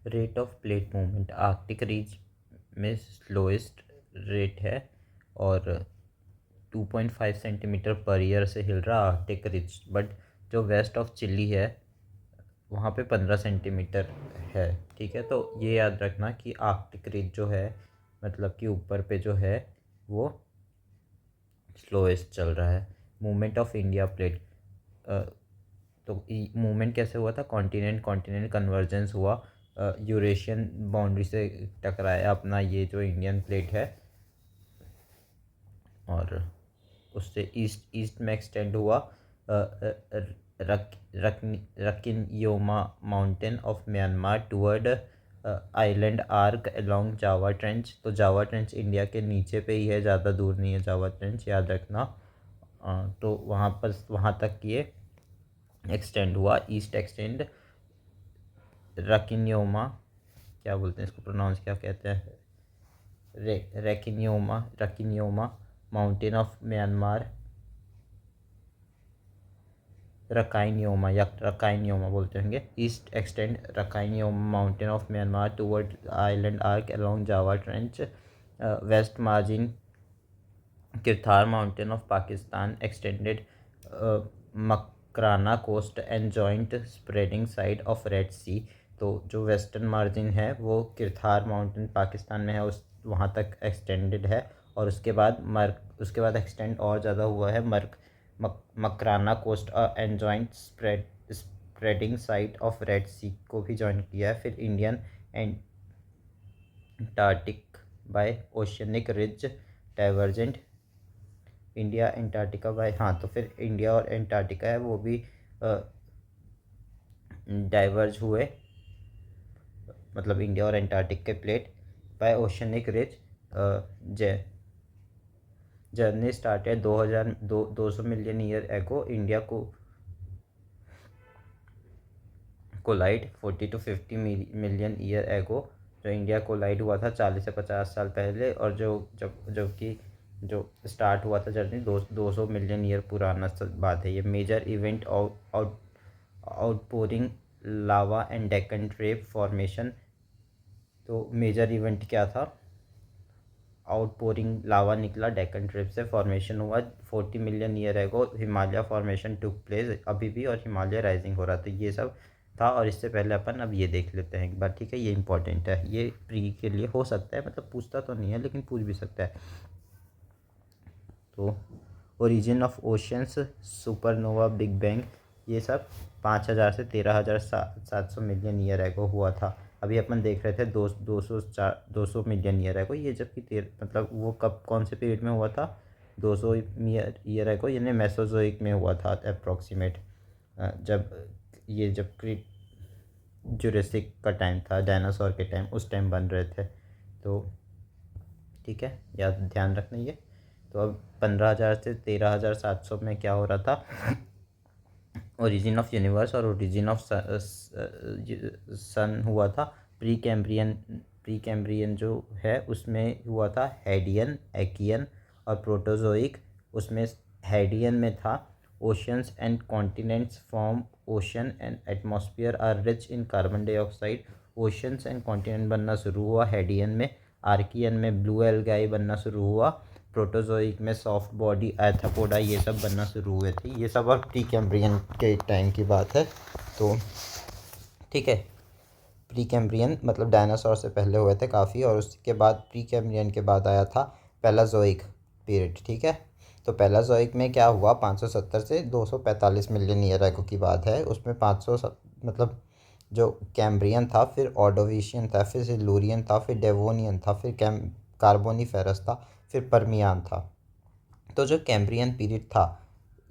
Rate of plate movement arctic ridge में slowest rate है और 2.5 सेंटीमीटर पर ईयर से हिल रहा आर्कटिक रिज, बट जो वेस्ट ऑफ चिली है वहाँ पे 15 सेंटीमीटर है। ठीक है, तो ये याद रखना कि आर्कटिक रिज जो है मतलब कि ऊपर पे जो है वो स्लोएस्ट चल रहा है। मूवमेंट ऑफ इंडिया प्लेट, तो मूवमेंट कैसे हुआ था, कॉन्टिनेंट कॉन्टिनेंट कन्वर्जेंस हुआ, यूरेशियन बाउंड्री से टकराया अपना ये जो इंडियन प्लेट है और उससे ईस्ट ईस्ट में एक्सटेंड हुआ रक Rakhine Yoma mountain of Myanmar toward island arc along Java trench. तो जावा ट्रेंच इंडिया के नीचे पे ही है, ज़्यादा दूर नहीं है जावा ट्रेंच, याद रखना। तो वहाँ तक ये एक्सटेंड हुआ, ईस्ट एक्सटेंड रकिनयोमा, क्या बोलते हैं इसको, प्रोनाउंस क्या कहते हैं, Rakhine Yoma Rakhine Yoma mountain of Myanmar, Rakhine Yoma या रकाइनयोमा बोलते होंगे, east extend Rakhine Yoma mountain of Myanmar toward island arc along Java trench, west margin Kirthar mountain of Pakistan extended Makran coast and joint spreading side of red sea. तो जो western margin है वो किरथार mountain Pakistan में है, उस वहाँ तक एक्सटेंडेड है। और उसके बाद एक्सटेंड और ज़्यादा हुआ है Makran coast and joint spreading side of red sea को भी ज्वाइन किया है। फिर Indian Antarctic by oceanic ridge divergent, India Antarctica by, हाँ तो फिर इंडिया और एंटार्क्टिका है वो भी डाइवर्ज हुए, मतलब इंडिया और एंटार्क्टिक के plate by oceanic ridge. Journey started 200 million year ago, India को collide 40 to 50 million year ago. जो इंडिया कोलाइड हुआ था 40 से 50 साल पहले, और जबकि जो स्टार्ट हुआ था जर्नी 200 मिलियन ईयर पुराना बात है ये। Major event outpouring lava and Deccan trap formation. तो मेजर इवेंट क्या था, आउटपोरिंग लावा निकला डेक्कन ट्रेप से, फॉर्मेशन हुआ 40 मिलियन ईयर एगो, हिमालय फॉर्मेशन टुक प्लेस अभी भी, और हिमालय राइजिंग हो रहा। तो ये सब था। और इससे पहले अपन अब ये देख लेते हैं एक बार, ठीक है, ये इंपॉर्टेंट है, ये प्री के लिए हो सकता है, मतलब पूछता तो नहीं है लेकिन पूछ भी सकता है। तो origin of oceans, supernova, big bang, ये सब 5000 से 13,700 मिलियन ईयर एगो हुआ था। अभी अपन देख रहे थे 200 मिलियन ईयर एगो, ये जबकि मतलब वो कब कौन से पीरियड में हुआ था, 200 ईयर एगो, यानी मेसोजोइक में हुआ था अप्रॉक्सीमेट, जब जुरासिक का टाइम था, डायनासोर के टाइम, उस टाइम बन रहे थे। तो ठीक है, याद ध्यान रखना ये। तो अब 15,000 से 13,700 में क्या हो रहा था, ओरिजिन ऑफ यूनिवर्स और ओरिजिन ऑफ सन हुआ था। प्री कैम्ब्रियन जो है उसमें हुआ था हेडियन, एकियन और प्रोटोजोइक। उसमें हेडियन में था oceans and continents form, ocean and atmosphere are rich in carbon dioxide. Oceans and continent बनना शुरू हुआ हेडियन में, आर्कियन में ब्लू एल्गाई बनना शुरू हुआ, प्रोटोजोइक में सॉफ्ट बॉडी आर्थ्रोपोडा ये सब बनना शुरू हुए थे। ये सब और प्री कैम्ब्रियन के टाइम की बात है। तो ठीक है, प्री कैम्ब्रियन मतलब डायनासोर से पहले हुए थे काफ़ी, और उसके बाद प्री कैम्ब्रियन के बाद आया था पैलाजोइक पीरियड। ठीक है, तो पैलाजोइक में क्या हुआ, 570 से 245 मिलियन ईयर एगो की बात है। उसमें 500 मतलब जो कैम्ब्रियन था, फिर ऑर्डोविशियन था, फिर सिल्यूरियन था, फिर डेवोनियन था, फिर कार्बोनीफेरस था, फिर परमियान था। तो जो कैम्ब्रियन पीरियड था,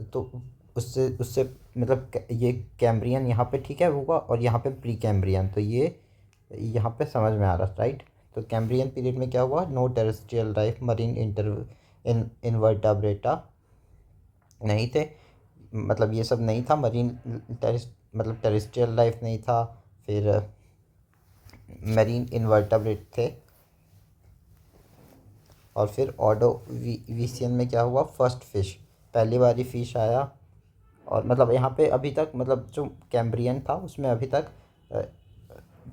तो उससे उससे मतलब ये कैम्ब्रियन यहाँ पे ठीक है होगा, और यहाँ पे प्री कैम्ब्रियन, तो ये यहाँ पे समझ में आ रहा, राइट। तो कैम्ब्रियन पीरियड में क्या हुआ, नो टेरेस्ट्रियल लाइफ, मरीन इनवर्टाब्रेटा नहीं थे, मतलब ये सब नहीं था, मतलब टेरेस्ट्रियल लाइफ नहीं था, फिर मरीन इनवर्टाब्रेट थे। और फिर ऑर्डोविशियन में क्या हुआ, फर्स्ट फिश, पहली बारी फिश आया। और मतलब यहाँ पे अभी तक मतलब जो कैम्ब्रियन था उसमें अभी तक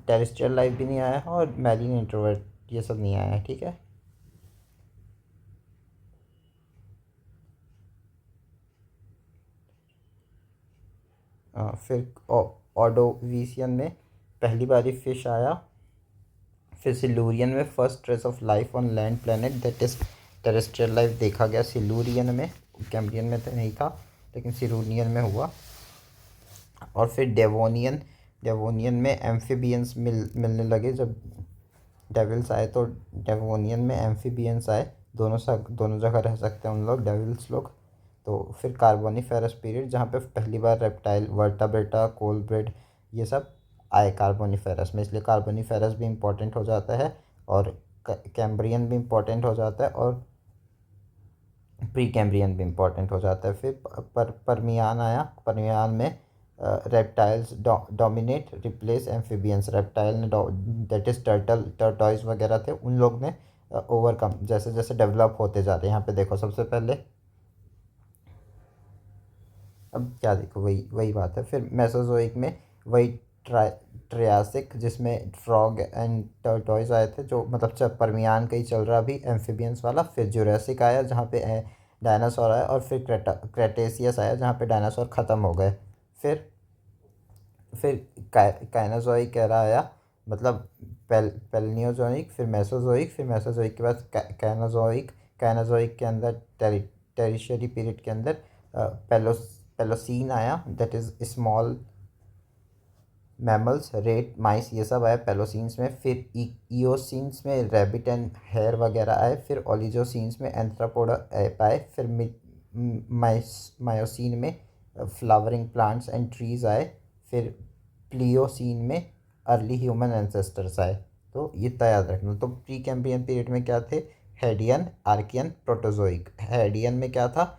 टेरेस्ट्रियल लाइफ भी नहीं आया है और मैरीन इंट्रोवर्ट ये सब नहीं आया है, ठीक है। फिर ऑर्डोविशियन में पहली बारी फिश आया। फिर सिल्यूरियन में first trace of life on land planet that is terrestrial life देखा गया सिल्यूरियन में। कैम्ब्रियन में तो नहीं था लेकिन सिल्यूरियन में हुआ। और फिर डेवोनियन, डेवोनियन में एम्फीबियंस मिलने लगे। जब डेविल्स आए तो डेवोनियन में एम्फीबियंस आए, दोनों जगह रह सकते हैं उन लोग, डेविल्स लोग। तो फिर कार्बोनीफेरस पीरियड जहाँ पे पहली बार रेप्टाइल, वर्टाब्रेटा, कोलब्रेड ये सब आए कार्बोनीफेरस में, इसलिए कार्बोनीफेरस भी इम्पोर्टेंट हो जाता है और कैम्ब्रियन भी इम्पोर्टेंट हो जाता है और प्री कैम्ब्रियन भी इम्पोर्टेंट हो जाता है। फिर परमियान आया। परमियान में reptiles dominate replace amphibians. Reptile ने दैट इज टर्टॉइज वगैरह थे, उन लोग ने ओवरकम जैसे जैसे डेवलप होते जा रहे हैं। यहाँ पे देखो सबसे पहले, अब क्या देखो वही वही बात है। फिर मेसोजोइक में वही ट्रायासिक जिसमें फ्रॉग एंड टर्टॉइज आए थे, जो मतलब परमियान का ही चल रहा अभी एम्फीबियंस वाला। फिर जुरासिक आया जहाँ पे डायनासोर आया। और फिर क्रेटेशियस आया जहाँ पे डायनासोर ख़त्म हो गए। फिर फिर काइनोजोइक एरा आया, मतलब पेलनियोजोइक, फिर मेसोजोइक, फिर मेसोजोइक के बाद काइनोजोइक। काइनोजोइक के अंदर टेरिशरी पीरियड के अंदर पेलोसीन आया, that is small mammals, rat, mice ये सब आए पेलोसीन्स में। फिर ईओसीन्स में रैबिट एंड हेयर वगैरह आए। फिर ओलिजोसीन्स में एंथ्रोपोडा एप आए। फिर मायोसीन में फ्लावरिंग प्लांट्स एंड ट्रीज आए। फिर प्लियोसीन में अर्ली ह्यूमन एंसेस्टर्स आए। तो ये तो याद रखना। तो प्री कैम्ब्रियन पीरियड में क्या थे, हेडियन, आर्कियन, प्रोटोजोइक। हेडियन में क्या था,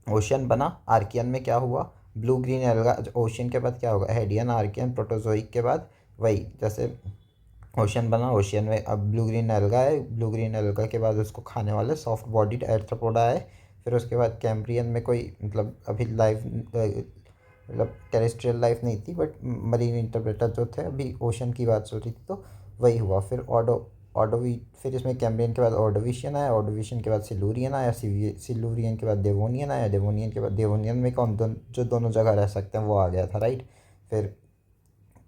ओशन बना। आर्कियन में क्या हुआ, ब्लू ग्रीन एल्गा। ओशन के बाद क्या होगा, हेडियन, आर्कियन, प्रोटोजोइक के बाद वही जैसे ओशन बना, ओशियन में अब ब्लू ग्रीन एल्गा है। ब्लू ग्रीन एल्गा के बाद उसको खाने वाले सॉफ्ट बॉडीड एर्थ्रोपोडा आए। फिर उसके बाद कैम्ब्रियन में कोई मतलब अभी लाइफ मतलब टेरेस्ट्रियल लाइफ नहीं थी, बट मरीन इंटरप्रेटर जो थे, अभी ओशन की बात चल रही थी तो वही हुआ। फिर ऑडोवी फिर इसमें कैम्ब्रियन के बाद ऑर्डोविशियन आया। ऑर्डोविशियन के बाद सिल्यूरियन आया। सिल्यूरियन के बाद डेवोनियन आया। डेवोनियन के बाद, डेवोनियन में जो दोनों जगह रह सकते हैं वो आ गया था, राइट। फिर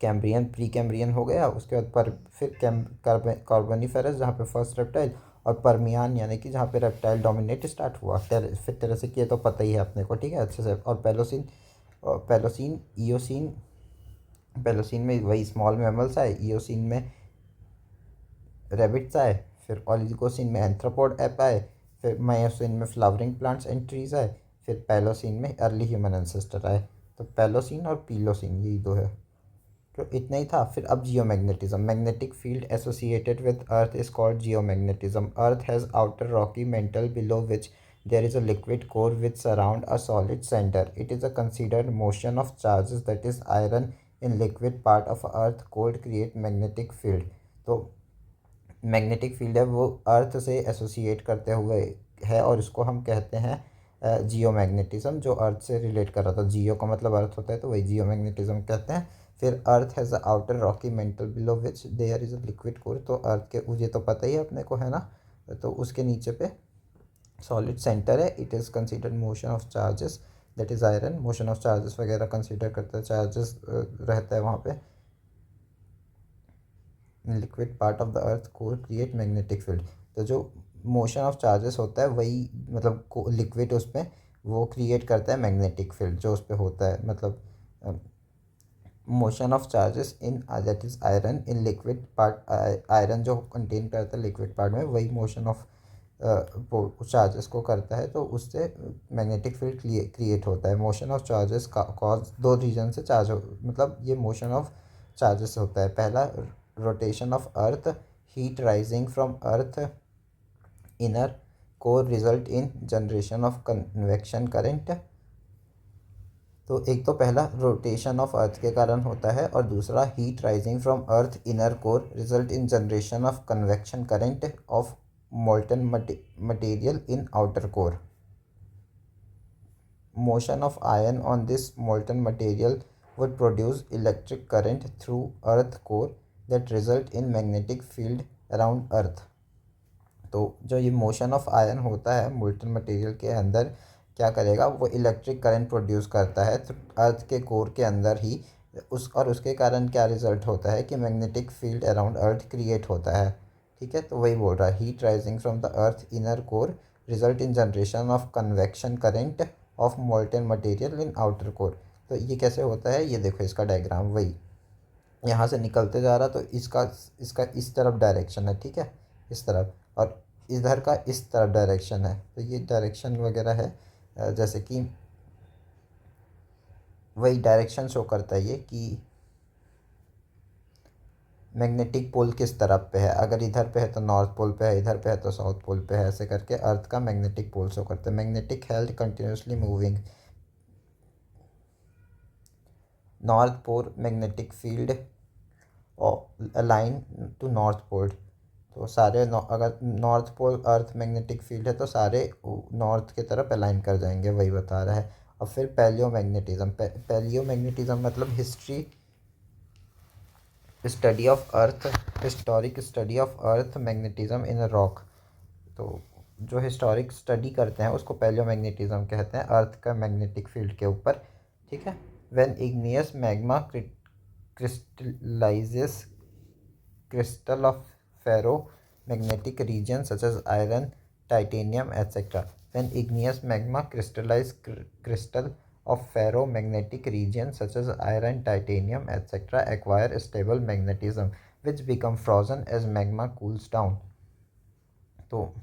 कैम्ब्रियन, प्री कैम्ब्रियन हो गया। उसके बाद फिर कार्बोनीफेरस जहाँ पे फर्स्ट रेप्टाइल, और परमियान यानी कि जहाँ पे रेप्टाइल डोमिनेट स्टार्ट हुआ। फिर तरह से किए तो पता ही है अपने को, ठीक है अच्छे से। और पेलोसीन, ईओसीन। पेलोसीन में वही स्मॉल मैमल्स आए। ईओसीन में रैबिट्स आए। फिर ओलिगोसीन में एंथ्रोपोड एप आए। फिर मायोसीन में फ्लावरिंग प्लांट्स एंड ट्रीज आए। फिर पैलोसीन में अर्ली ह्यूमन एंसेस्टर आए। तो पैलोसीन और पीलोसीन यही दो है। तो इतना ही था। फिर अब geomagnetism, magnetic field associated with earth is called geomagnetism. Earth has outer rocky mantle below which there is a liquid core which surround a solid center. It is a considered motion of charges that is iron in liquid part of earth core create magnetic field. तो magnetic field है वो अर्थ से associate करते हुए है और इसको हम कहते हैं जियो मैग्नेटिज्म, जो अर्थ से रिलेट कर रहा था। जियो का मतलब अर्थ होता है तो वही जियो मैग्नेटिज्म कहते हैं। फिर earth has a outer rocky mantle below which there is a liquid core. तो अर्थ के, मुझे तो पता ही है अपने को, है ना। तो उसके नीचे पे सॉलिड सेंटर है। It is considered motion of charges that is iron. Motion of charges वगैरह कंसिडर करता है, चार्जेस रहता है वहाँ पे। Liquid part of the earth core create magnetic field. तो जो मोशन ऑफ चार्जेस होता है वही मतलब लिक्विड उसमें वो क्रिएट करता है मैग्नेटिक फील्ड जो उस पर होता है। मतलब motion of charges in that is iron in liquid part. Iron जो कंटेन करता है लिक्विड पार्ट में वही मोशन ऑफ चार्जेस को करता है, तो उससे मैग्नेटिक फील्ड क्रिएट होता है। मोशन ऑफ चार्जेस का कॉज दो रीजन से चार्ज हो, मतलब ये मोशन ऑफ चार्जेस होता है। पहला, rotation of earth, heat rising from earth inner core result in generation of convection current. तो एक तो पहला रोटेशन ऑफ अर्थ के कारण होता है और दूसरा heat rising from earth inner core result in generation of convection current of molten material in outer core. Motion of ion on this molten material would produce electric current through earth core that result in magnetic field around earth। तो जो ये motion of ion होता है molten material के अंदर क्या करेगा, वो इलेक्ट्रिक करंट प्रोड्यूस करता है तो अर्थ के कोर के अंदर ही उसके कारण क्या रिजल्ट होता है कि मैग्नेटिक फील्ड अराउंड अर्थ क्रिएट होता है। ठीक है, तो वही बोल रहा है, heat rising from the earth inner core result in generation of convection current of molten material in outer core. तो ये कैसे होता है, ये देखो इसका डायग्राम, वही यहाँ से निकलते जा रहा तो इसका इसका इस तरफ डायरेक्शन है, ठीक है, इस तरफ, और इधर का इस तरफ डायरेक्शन है। तो ये डायरेक्शन वगैरह है, जैसे कि वही डायरेक्शन शो करता है ये कि मैग्नेटिक पोल किस तरफ पे है। अगर इधर पे है तो नॉर्थ पोल पे है, इधर पे है तो साउथ पोल पे है, ऐसे करके अर्थ का मैग्नेटिक पोल शो करता है। Magnetic held continuously moving north pole magnetic field align to north pole. तो सारे अगर north pole earth magnetic field है तो सारे नॉर्थ की तरफ अलाइन कर जाएंगे, वही बता रहा है। और फिर पैलियोमैग्नेटिज्म, पैलियोमैग्नेटिज्म मतलब history study of earth, historic study of earth magnetism in rock. तो जो हिस्टोरिक स्टडी करते हैं उसको पैलियोमैग्नेटिज्म कहते हैं, अर्थ का मैग्नेटिक फील्ड के ऊपर। ठीक है, when igneous magma crystallizes crystal of ferromagnetic regions such as iron, titanium, etc. When igneous magma crystallize crystal of ferromagnetic regions such as iron, titanium, etc. acquire stable magnetism which become frozen as magma cools down। तो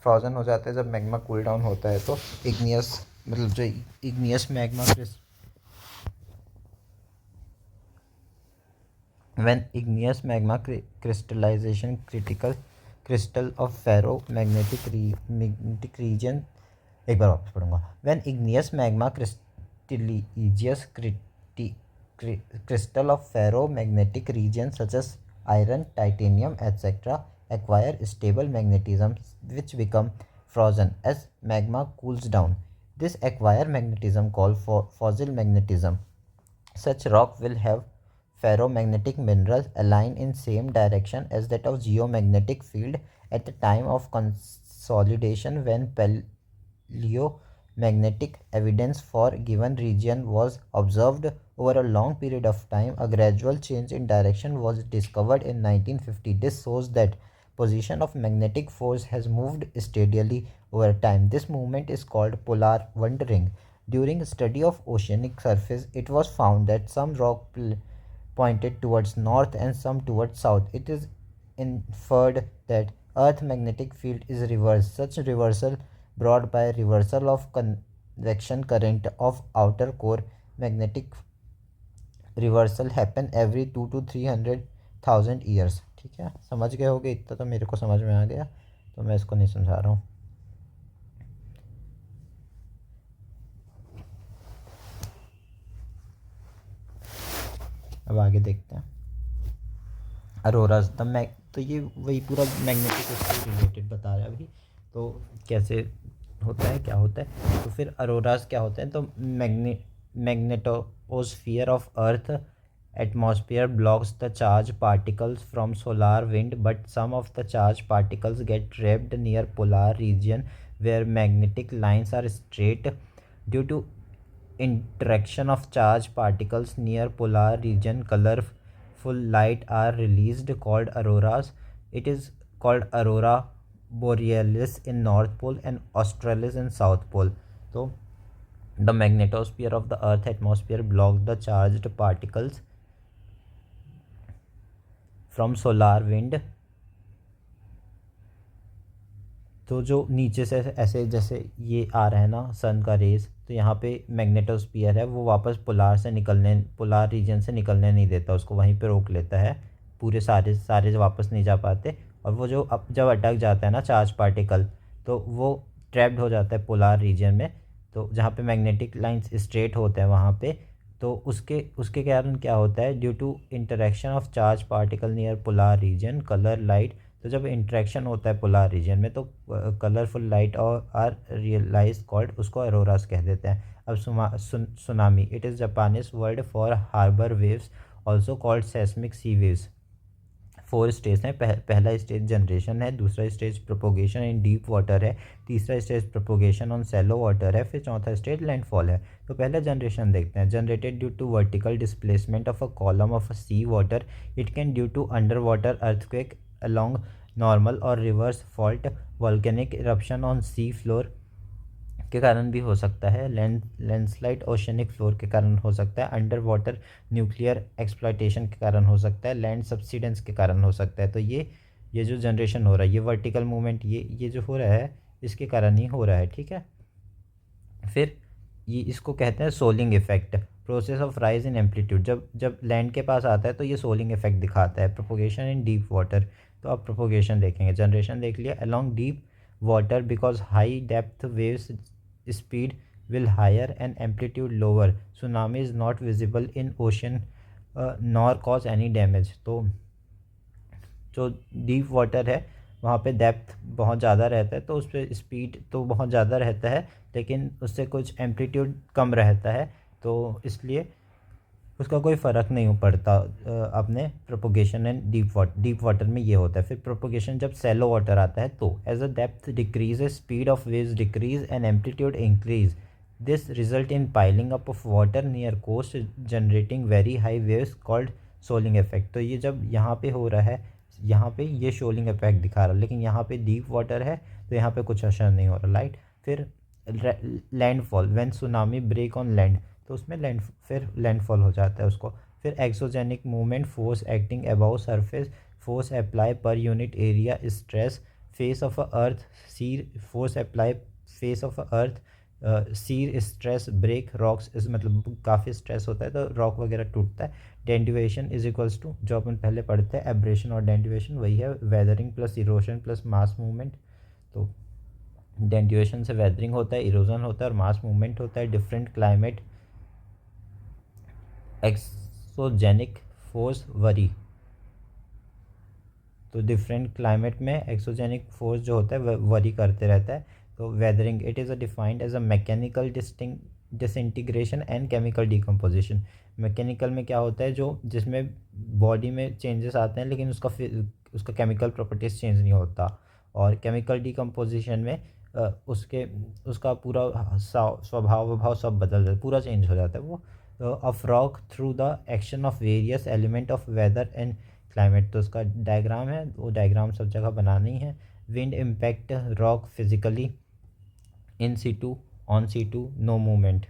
frozen हो जाता है जब magma cool down होता है। तो igneous मतलब जो igneous magma when igneous magma crystallization critical crystal of ferromagnetic magnetic region, एक बार वापस पढ़ूंगा। when igneous magma crystallizes crystal of ferromagnetic region such as iron, titanium, etc. acquire stable magnetism which become frozen as magma cools down. This acquire magnetism called fossil magnetism. Such rock will have ferromagnetic minerals align in same direction as that of geomagnetic field at the time of consolidation. When paleomagnetic evidence for given region was observed over a long period of time, a gradual change in direction was discovered in 1950. This shows that position of magnetic force has moved steadily over time. This movement is called polar wandering. During study of oceanic surface, it was found that some rock pointed towards north and some towards south. It is inferred that Earth magnetic field is reversed. Such reversal brought by reversal of convection current of outer core magnetic reversal happen every 200 to 300,000 years. ठीक है, समझ गए होगे, इतना तो मेरे को समझ में आ गया, तो मैं इसको नहीं समझा रहा हूँ। अब आगे देखते हैं अरोराज द तो ये वही पूरा मैग्नेटिक उससे रिलेटेड बता रहा है अभी। तो कैसे होता है, क्या होता है, तो फिर अरोराज क्या होते हैं। तो magnetosphere of earth atmosphere blocks the charged particles from solar wind, but some of the charged particles get trapped near polar region where magnetic lines are straight. Due to interaction of charged particles near polar region, colorful light are released called auroras. It is called aurora borealis in north pole and australis in south pole. So the magnetosphere of the earth atmosphere blocks the charged particles from solar wind. तो जो नीचे से ऐसे जैसे ये आ रहा है ना सन का रेस, तो यहाँ पे मैग्नेटोस्फीयर है, वो वापस पोलार रीजन से निकलने नहीं देता उसको, वहीं पे रोक लेता है। पूरे सारे वापस नहीं जा पाते, और वो जो जब अटक जाता है ना चार्ज पार्टिकल, तो वो ट्रैप्ड हो जाता है पोलार रीजन में। तो जहाँ पे मैग्नेटिक लाइंस स्ट्रेट होते हैं वहाँ पे, तो उसके कारण क्या होता है, due to interaction of charge particle near polar region colour light तो जब इंट्रैक्शन होता है पोलर रीजन में तो कलरफुल लाइट और आर रियलाइज कॉल्ड, उसको अरोरास कह देते हैं। अब tsunami, it is Japanese word for harbour waves, also called seismic sea waves. 4 stage हैं। पहला स्टेज जनरेशन है, दूसरा stage propagation in deep water है, तीसरा stage propagation on shallow water है, फिर चौथा स्टेज लैंडफॉल है। तो पहला जनरेशन देखते हैं। Generated due to vertical displacement of a column of sea water, it can due to under water earthquake along normal और reverse fault, volcanic eruption on sea floor के कारण भी हो सकता है, लैंडस्लाइड ओशनिक फ्लोर के कारण हो सकता है, अंडर वाटर न्यूक्लियर एक्सप्लॉयटेशन के कारण हो सकता है, लैंड सब्सिडेंस के कारण हो सकता है। तो ये जो जनरेशन हो रहा है, ये वर्टिकल मूवमेंट, ये जो हो रहा है इसके कारण ही हो रहा है, ठीक है। फिर ये इसको कहते हैं soling effect, process of rise in amplitude. जब लैंड के पास आता है तो ये सोलिंग इफेक्ट दिखाता है। प्रोपोगेशन इन डीप वाटर, तो आप प्रोपोगेशन देखेंगे। जनरेशन देख लिया। Along deep water because high depth waves speed will higher and amplitude lower, tsunami is not visible in ocean nor cause any damage। तो जो deep water है वहाँ पे डेप्थ बहुत ज़्यादा रहता है तो उस पर स्पीड तो बहुत ज़्यादा रहता है, लेकिन उससे कुछ एम्पलीट्यूड कम रहता है, तो इसलिए उसका कोई फ़र्क नहीं पड़ता अपने प्रोपोगेशन एंड डीप वाटर में ये होता है। फिर प्रोपोगेशन जब सैलो वाटर आता है तो as a depth decrease speed of waves decrease and amplitude increase, this result in piling up of water near coast generating very high waves called shoaling effect. तो ये जब यहाँ पे हो रहा है, यहाँ पे ये शोलिंग इफेक्ट दिखा रहा है, लेकिन यहाँ पे डीप वाटर है तो यहाँ पे कुछ असर नहीं हो रहा, लाइट। फिर landfall, when tsunami break on land, तो उसमें लैंडफॉल हो जाता है उसको। फिर exogenic movement, force acting above surface, force apply per unit area, stress face of a earth, shear force apply face of a earth, shear stress break rocks, इस मतलब काफ़ी स्ट्रेस होता है तो रॉक वगैरह टूटता है। डेंटिवेशन इज इक्वल्स टू, जो अपन पहले पढ़ते हैं एब्रेशन और डेंटिवेशन, वही है weathering plus erosion plus mass movement. तो डेंटिवेशन से वेदरिंग होता है, इरोजन होता है और मास मूवमेंट होता है। Different climate exogenic force vary, तो डिफरेंट क्लाइमेट में एक्सोजेनिक फोर्स जो होता है वह वरी करते रहता है। तो weathering, it is a defined as a mechanical disintegration and chemical decomposition. Mechanical में क्या होता है, जो जिसमें बॉडी में चेंजेस आते हैं लेकिन उसका केमिकल प्रॉपर्टीज चेंज नहीं होता, और केमिकल डिकम्पोजिशन में उसके उसका पूरा स्वभाव वभाव सब बदल जाता है, पूरा चेंज हो जाता है वो। Of rock through the action of various element of weather and climate, तो उसका डायग्राम है, वो डायग्राम सब जगह बनानी है। Wind impact rock physically, in situ on situ no movement,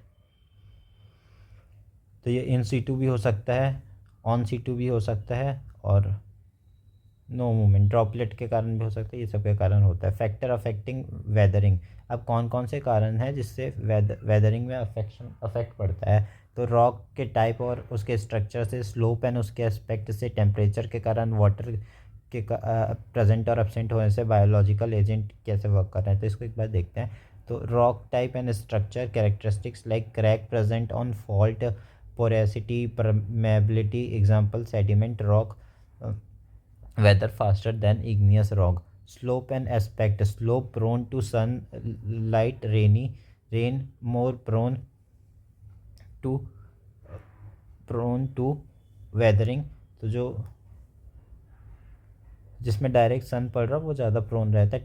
तो ये इन सीटू भी हो सकता है, ऑन सीटू भी हो सकता है, और नो मूवमेंट ड्रॉपलेट के कारण भी हो सकता है, ये सब के कारण होता है। फैक्टर अफेक्टिंग वेदरिंग, अब कौन कौन से कारण हैं जिससे वेदरिंग में अफेक्ट पड़ता है, तो रॉक के टाइप और उसके स्ट्रक्चर से, स्लोप एंड उसके एस्पेक्ट से, टेम्परेचर के कारण, वाटर के प्रेजेंट और एब्सेंट होने से, बायोलॉजिकल एजेंट कैसे वर्क कर रहे हैं, तो इसको एक बार देखते हैं। तो rock type and structure characteristics like crack present on fault, porosity, permeability, example sediment rock, weather faster than igneous rock, slope and aspect, slope prone to sunlight, rain more to prone to weathering, तो जो जिसमें direct सन पड़ रहा है वो ज़्यादा prone रहता है।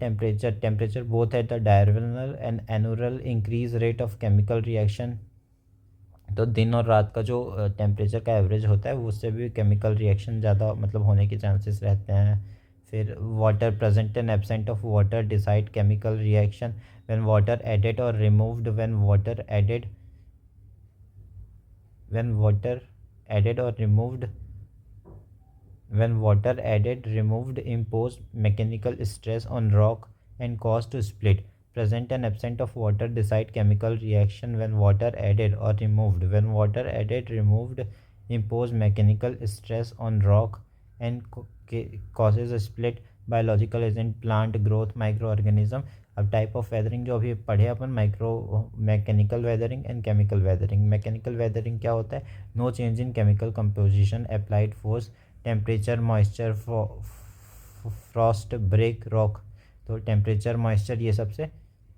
Temperature both at the diurnal and annual increase rate of chemical reaction, तो दिन और रात का जो टेम्परेचर का एवरेज होता है वो उससे भी केमिकल रिएक्शन ज़्यादा मतलब होने के चांसेस रहते हैं। फिर water present and absent of water decide chemical reaction, when water added और removed, when water added removed impose mechanical stress on rock and cause to split, present and absent of water decide chemical reaction, when water added or removed, removed impose mechanical stress on rock and causes a split, biological agent plant growth microorganism। अब type of weathering जो अभी पढ़े अपन, mechanical weathering and chemical weathering. Mechanical weathering क्या होता है, no change in chemical composition, applied force, temperature, moisture, frost break rock, तो temperature moisture ये सबसे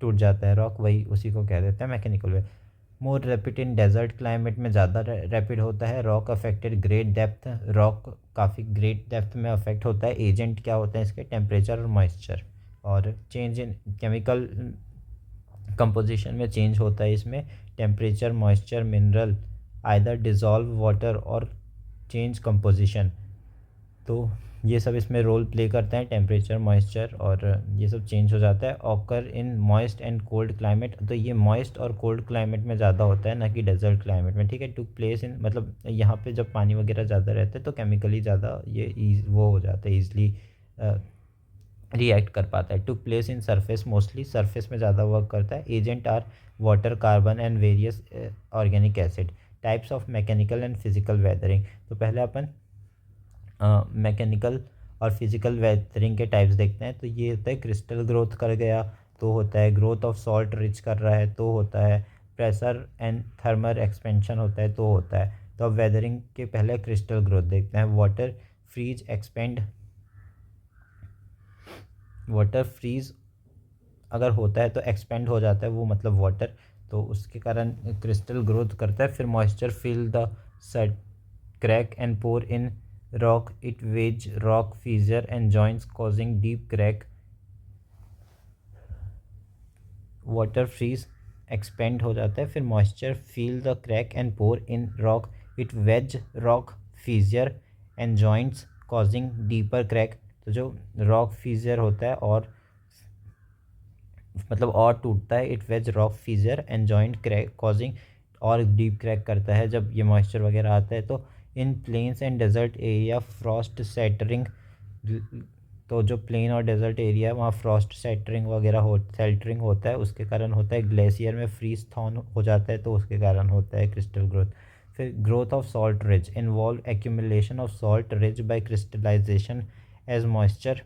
टूट जाता है रॉक, वही उसी को कह देते हैं mechanical way. More rapid in desert climate में ज़्यादा रैपिड होता है। Rock affected great depth, rock काफ़ी ग्रेट डेप्थ में अफेक्ट होता है। एजेंट क्या होते हैं इसके, टेम्परेचर और मॉइस्चर। और चेंज इन केमिकल कंपोजिशन में चेंज होता है इसमें, temperature moisture mineral either dissolve water और चेंज कंपोजिशन। तो ये सब इसमें रोल प्ले करते हैं, टेम्परेचर मॉइस्चर, और ये सब चेंज हो जाता है। Occur in moist and cold climate, तो ये मॉइस्ट और कोल्ड क्लाइमेट में ज़्यादा होता है, ना कि डेजर्ट क्लाइमेट में, ठीक है। टू प्लेस इन, मतलब यहाँ पे जब पानी वगैरह ज़्यादा रहता है तो केमिकली ज़्यादा ये वो हो जाता है, ईजिली रिएक्ट कर पाता है। To place in surface, mostly surface में ज़्यादा वर्क करता है। Agent are water, carbon and various organic acid. Types of mechanical and physical weathering, तो पहले अपन मैकेनिकल और फिजिकल वेदरिंग के टाइप्स देखते हैं। तो ये होता है क्रिस्टल ग्रोथ कर गया, तो होता है ग्रोथ ऑफ सॉल्ट रिच कर रहा है, तो होता है प्रेशर एंड थर्मल एक्सपेंशन होता है, तो होता है। तो अब वेदरिंग के पहले क्रिस्टल ग्रोथ देखते हैं। Water freeze expand, water freeze अगर होता है तो एक्सपेंड हो जाता है वो, मतलब वाटर, तो उसके कारण क्रिस्टल ग्रोथ करता है। फिर moisture fill the set crack and pore in rock, it wedge rock fissure and joints causing deep crack. Water freeze expand हो जाता है, फिर moisture fill the crack and pore in rock, it wedge rock fissure and joints causing deeper crack. तो जो rock फीजर होता है और मतलब और टूटता है, it wedge rock fissure and joint crack causing, और डीप क्रैक करता है जब ये मॉइस्चर वगैरह आता है। तो in plains and desert area frost shattering, तो जो प्लेन और डेजर्ट एरिया वहाँ फ्रॉस्ट सेटरिंग वगैरह सेल्टरिंग होता है, उसके कारण होता है। ग्लेशियर में फ्रीज थॉन हो जाता है, तो उसके कारण होता है क्रिस्टल ग्रोथ। फिर growth of salt ridge involve accumulation of salt ridge by crystallization as moisture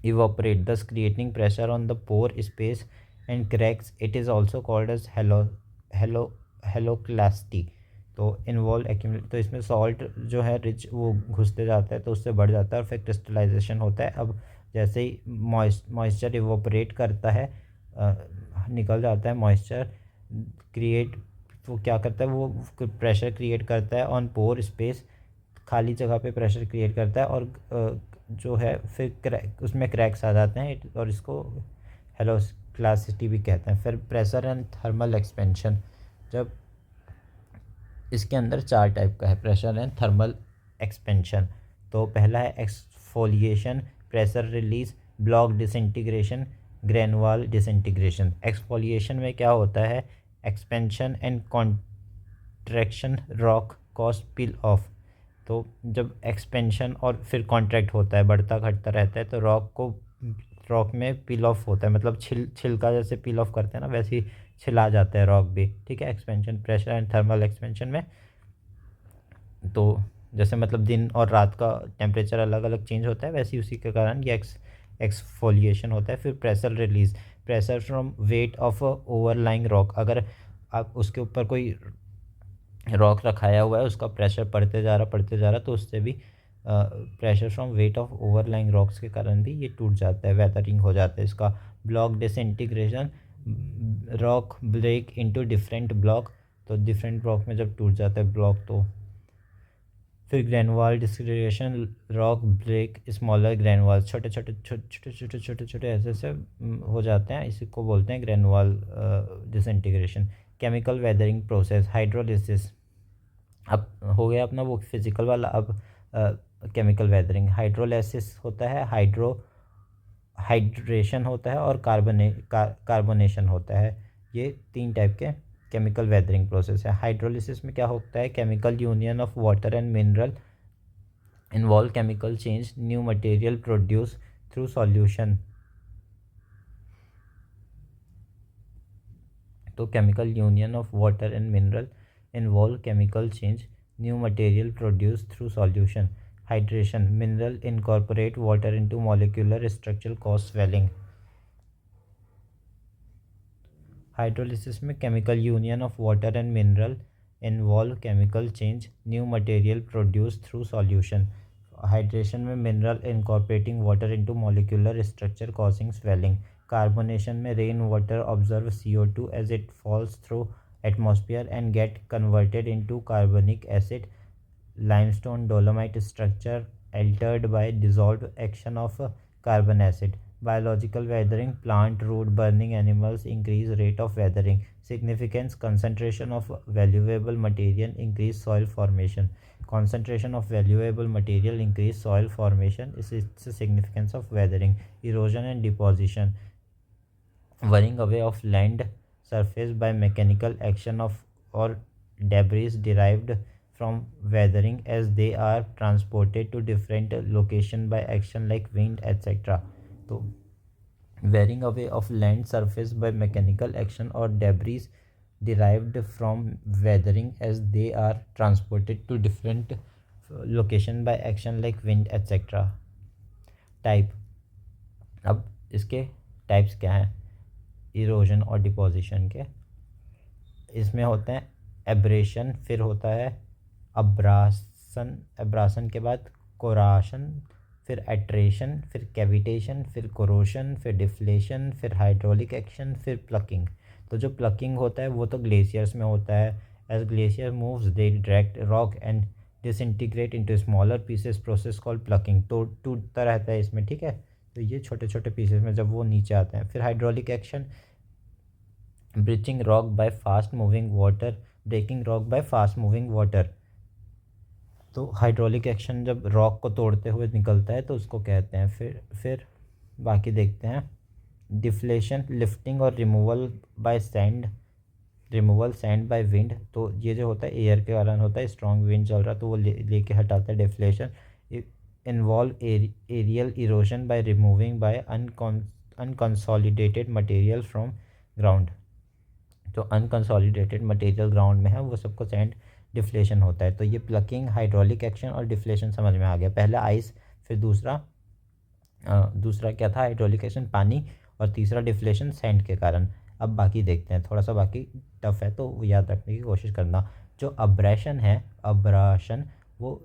evaporate, thus creating pressure on the pore space and cracks. It is also called as hello haloclasty। तो involve accumulate, तो इसमें salt जो है rich वो घुसते जाता है, तो उससे बढ़ जाता है और फिर क्रिस्टलाइजेशन होता है। अब जैसे ही मॉइस्चर इवोपरेट करता है, निकल जाता है मॉइस्चर, क्रिएट, वो क्या करता है, वो प्रेशर क्रिएट करता है ऑन पोर स्पेस, खाली जगह पे प्रेशर क्रिएट करता है, और जो है फिर क्रैक, उसमें क्रैक्स आ जाते हैं, और इसको हेलोक्लासिटी भी कहते हैं। फिर प्रेशर एंड थर्मल एक्सपेंशन, जब इसके अंदर चार टाइप का है प्रेशर एंड थर्मल एक्सपेंशन। तो पहला है exfoliation, pressure release, block disintegration, granule disintegration. Exfoliation में क्या होता है, expansion and contraction rock cause pill of. तो जब एक्सपेंशन और फिर कॉन्ट्रैक्ट होता है, बढ़ता घटता रहता है, तो रॉक में पिल ऑफ होता है, मतलब छिलका जैसे पिल ऑफ करते हैं ना, वैसे ही छिला जाता है रॉक भी, ठीक है। Expansion, pressure and thermal expansion में, तो जैसे मतलब दिन और रात का टेम्परेचर अलग अलग चेंज होता है, वैसे ही उसी के कारण ये एक्सफोलिएशन होता है। फिर pressure release, pressure from weight of overlying rock, अगर आप उसके ऊपर कोई रॉक रखाया हुआ है, उसका प्रेशर पड़ते जा रहा, तो उससे भी pressure from weight of overlying rocks के कारण भी ये टूट जाता है, वेदरिंग हो जाता है इसका। Block disintegration, rock break into different block, तो डिफरेंट ब्लॉक में जब टूट जाता है ब्लॉक, तो फिर granular disintegration, rock break smaller granular, छोटे ऐसे ऐसे हो जाते हैं, इसी को बोलते हैं granule disintegration. Chemical weathering process, hydrolysis, अब हो गया अपना वो फिजिकल वाला। अब केमिकल वेदरिंग, हाइड्रोलिसिस होता है, हाइड्रेशन होता है, और कार्बोनेशन होता है। ये तीन टाइप के केमिकल वेदरिंग प्रोसेस है। हाइड्रोलिसिस में क्या होता है, chemical union of water and mineral involve chemical change, new material produce through solution. तो chemical union of water and mineral involve chemical change, new material produced through solution. Hydration, mineral incorporate water into molecular structure cause swelling. Hydrolysis में chemical union of water and mineral involve chemical change, new material produce through solution. Hydration में mineral incorporating water into molecular structure causing swelling. Carbonation में rain water observe CO2 as it falls through atmosphere and get converted into carbonic acid. limestone dolomite structure altered by dissolved action of carbon acid. Biological weathering, plant root burning animals increase rate of weathering. Significance, concentration of valuable material increase soil formation. Concentration of valuable material increase soil formation is its significance of weathering. Erosion and deposition, wearing away of land surface by mechanical action of or debris derived from weathering as they are transported to different location by action like wind etc. तो wearing away of land surface by mechanical action or debris derived from weathering as they are transported to different location by action like wind etc. Type, अब इसके types क्या हैं erosion और deposition के। इसमें होते हैं एब्रेशन, फिर होता है अब्रासन, एब्रासन के बाद कोराशन, फिर एट्रेशन, फिर कैविटेशन, फिर कोरोशन, फिर डिफ्लेशन, फिर हाइड्रोलिक एक्शन, फिर प्लकिंग। तो जो प्लकिंग होता है वो तो ग्लेशियर्स में होता है। As glacier moves they direct rock and disintegrate into smaller pieces, process called plucking. तो टूटता रहता है इसमें, ठीक है। तो ये छोटे छोटे पीसेस में जब वो नीचे आते हैं। फिर hydraulic action, breaching rock by fast moving water, breaking rock by fast moving water. तो हाइड्रोलिक एक्शन जब रॉक को तोड़ते हुए निकलता है तो उसको कहते हैं। फिर बाकी देखते हैं। डिफ्लेशन, लिफ्टिंग और removal by sand, removal sand by wind. तो ये जो होता है एयर के कारण होता है, स्ट्रॉन्ग विंड चल रहा तो वो लेके हटाता है। Deflation involve aerial erosion by removing by unconsolidated material from ground. जो अनकंसोलिडेटेड मटेरियल ग्राउंड में है वो सबको सैंड डिफ्लेशन होता है। तो ये प्लकिंग, हाइड्रोलिक एक्शन और डिफ्लेशन समझ में आ गया। पहला आइस, फिर दूसरा क्या था हाइड्रोलिक एक्शन पानी, और तीसरा डिफ्लेशन सैंड के कारण। अब बाकी देखते हैं, थोड़ा सा बाकी टफ है तो याद रखने की कोशिश करना। जो अब्रेशन है, अब्राशन, वो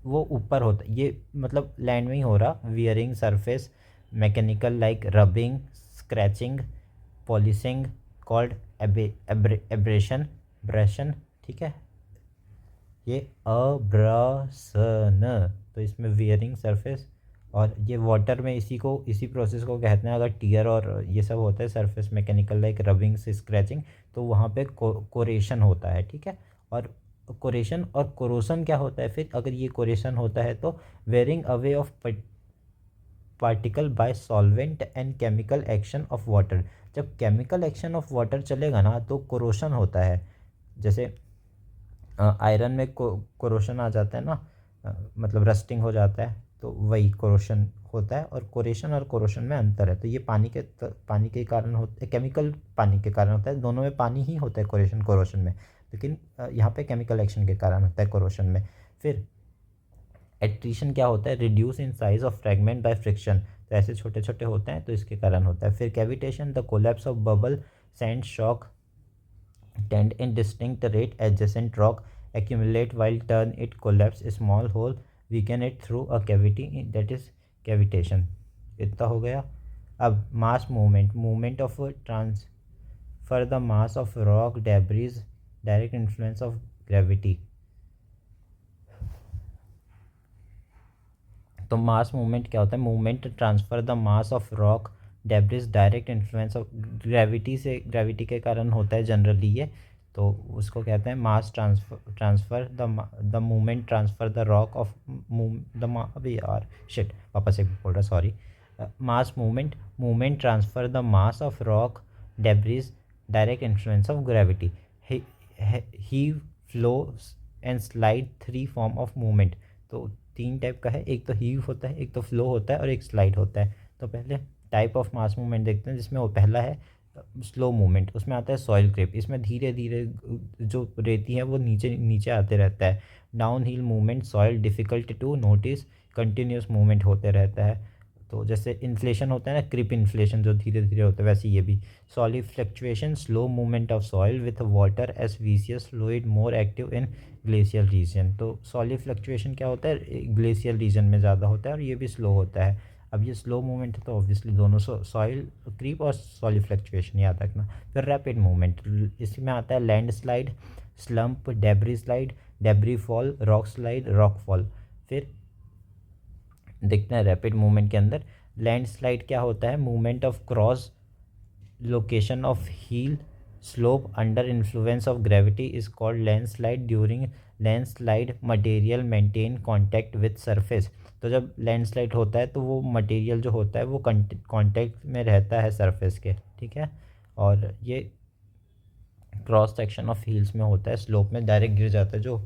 ऊपर होता है, ये मतलब लैंड में ही हो रहा। Wearing surface mechanical like rubbing, scratching, polishing called abrasion, abrasion, ठीक है। ये अब्रासन, तो इसमें वियरिंग सरफेस, और ये वाटर में इसी प्रोसेस को कहते हैं। अगर टीयर और ये सब होता है सरफेस मैकेनिकल लाइक रबिंग से स्क्रैचिंग, तो वहाँ पे कोरेशन होता है, ठीक है। और कोरेशन और कोरोसन क्या होता है फिर, अगर ये कोरेशन होता है तो wearing away of particle by solvent and chemical action of water. जब केमिकल एक्शन ऑफ वाटर चलेगा ना तो कोरोशन होता है। जैसे आयरन में कोरोशन आ जाता है ना, मतलब रस्टिंग हो जाता है, तो वही कोरोशन होता है। और कोरेशन और कोरोशन में अंतर है। तो ये पानी के कारण होता है, केमिकल पानी के कारण होता है। दोनों में पानी ही होता है कोरेशन कोरोशन में, लेकिन यहाँ पे केमिकल एक्शन के कारण होता है कोरोशन में। फिर एट्रीशन क्या होता है, reduce in size of fragment by friction. तो ऐसे छोटे छोटे होते हैं तो इसके कारण होता है। फिर cavitation, the collapse of bubble sand shock tend in distinct rate adjacent rock accumulate while turn it collapse small hole weaken it through a cavity that is cavitation। इतना हो गया। अब mass movement of transfer the mass of rock debris, direct influence of gravity. तो mass movement क्या होता है, movement transfer the mass of rock debris, direct influence of gravity के कारण होता है जनरली ये। तो उसको कहते हैं मास transfer the movement transfer the rock of अभी यार शिट वापस एक बोल रहा, sorry. Mass movement transfer the mass of rock debris, direct influence of gravity. Heave, flow and slide, 3 form of movement. तो 3 टाइप का है, एक तो हीव होता है, एक तो फ्लो होता है और एक स्लाइड होता है। तो पहले टाइप ऑफ मास मूवमेंट देखते हैं, जिसमें वो पहला है स्लो मूवमेंट। उसमें आता है सॉइल क्रेप, इसमें धीरे धीरे जो रेती है वो नीचे आते रहता है। Downhill movement, soil difficult to notice, continuous movement होते रहता है। तो जैसे इन्फ्लेशन होता है ना, क्रिप इन्फ्लेशन जो धीरे धीरे होता है, वैसे ये भी। Solid fluctuation, slow movement of soil with water as विसियस fluid more active in glacial region. तो सॉलिड फ्लक्चुएशन क्या होता है, ग्लेशियल रीजन में ज़्यादा होता है और ये भी स्लो होता है। अब ये स्लो मूवमेंट है तो ऑब्वियसली दोनों सॉइल क्रीप और सॉलिड फ्लक्चुएशन याद रखना। फिर रैपिड मूवमेंट, इसमें आता है land slide, slump, debris slide, debris fall, rock slide, rock fall. फिर देखते हैं रैपिड मूवमेंट के अंदर लैंड स्लाइड क्या होता है, movement of cross location of hill slope under influence of gravity is called landslide. During landslide material maintain contact with surface. तो जब लैंडस्लाइड होता है तो वो मटेरियल जो होता है वो कांटेक्ट में रहता है सरफेस के, ठीक है। और ये क्रॉस सेक्शन ऑफ हील्स में होता है, स्लोप में डायरेक्ट गिर जाता है। जो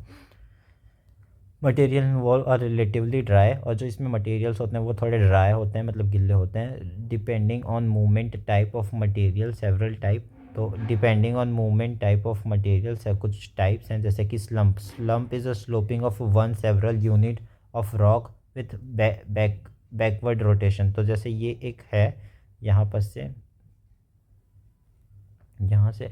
material involve are relatively dry, और जो इसमें मटेरियल्स होते हैं वो थोड़े ड्राई होते हैं, मतलब गिल्ले होते हैं। Depending on movement type of material several type. तो depending on movement type of materials है, कुछ टाइप्स हैं जैसे कि slump is a sloping of one several unit of rock with backward rotation. तो जैसे ये एक है, यहाँ पर से यहाँ से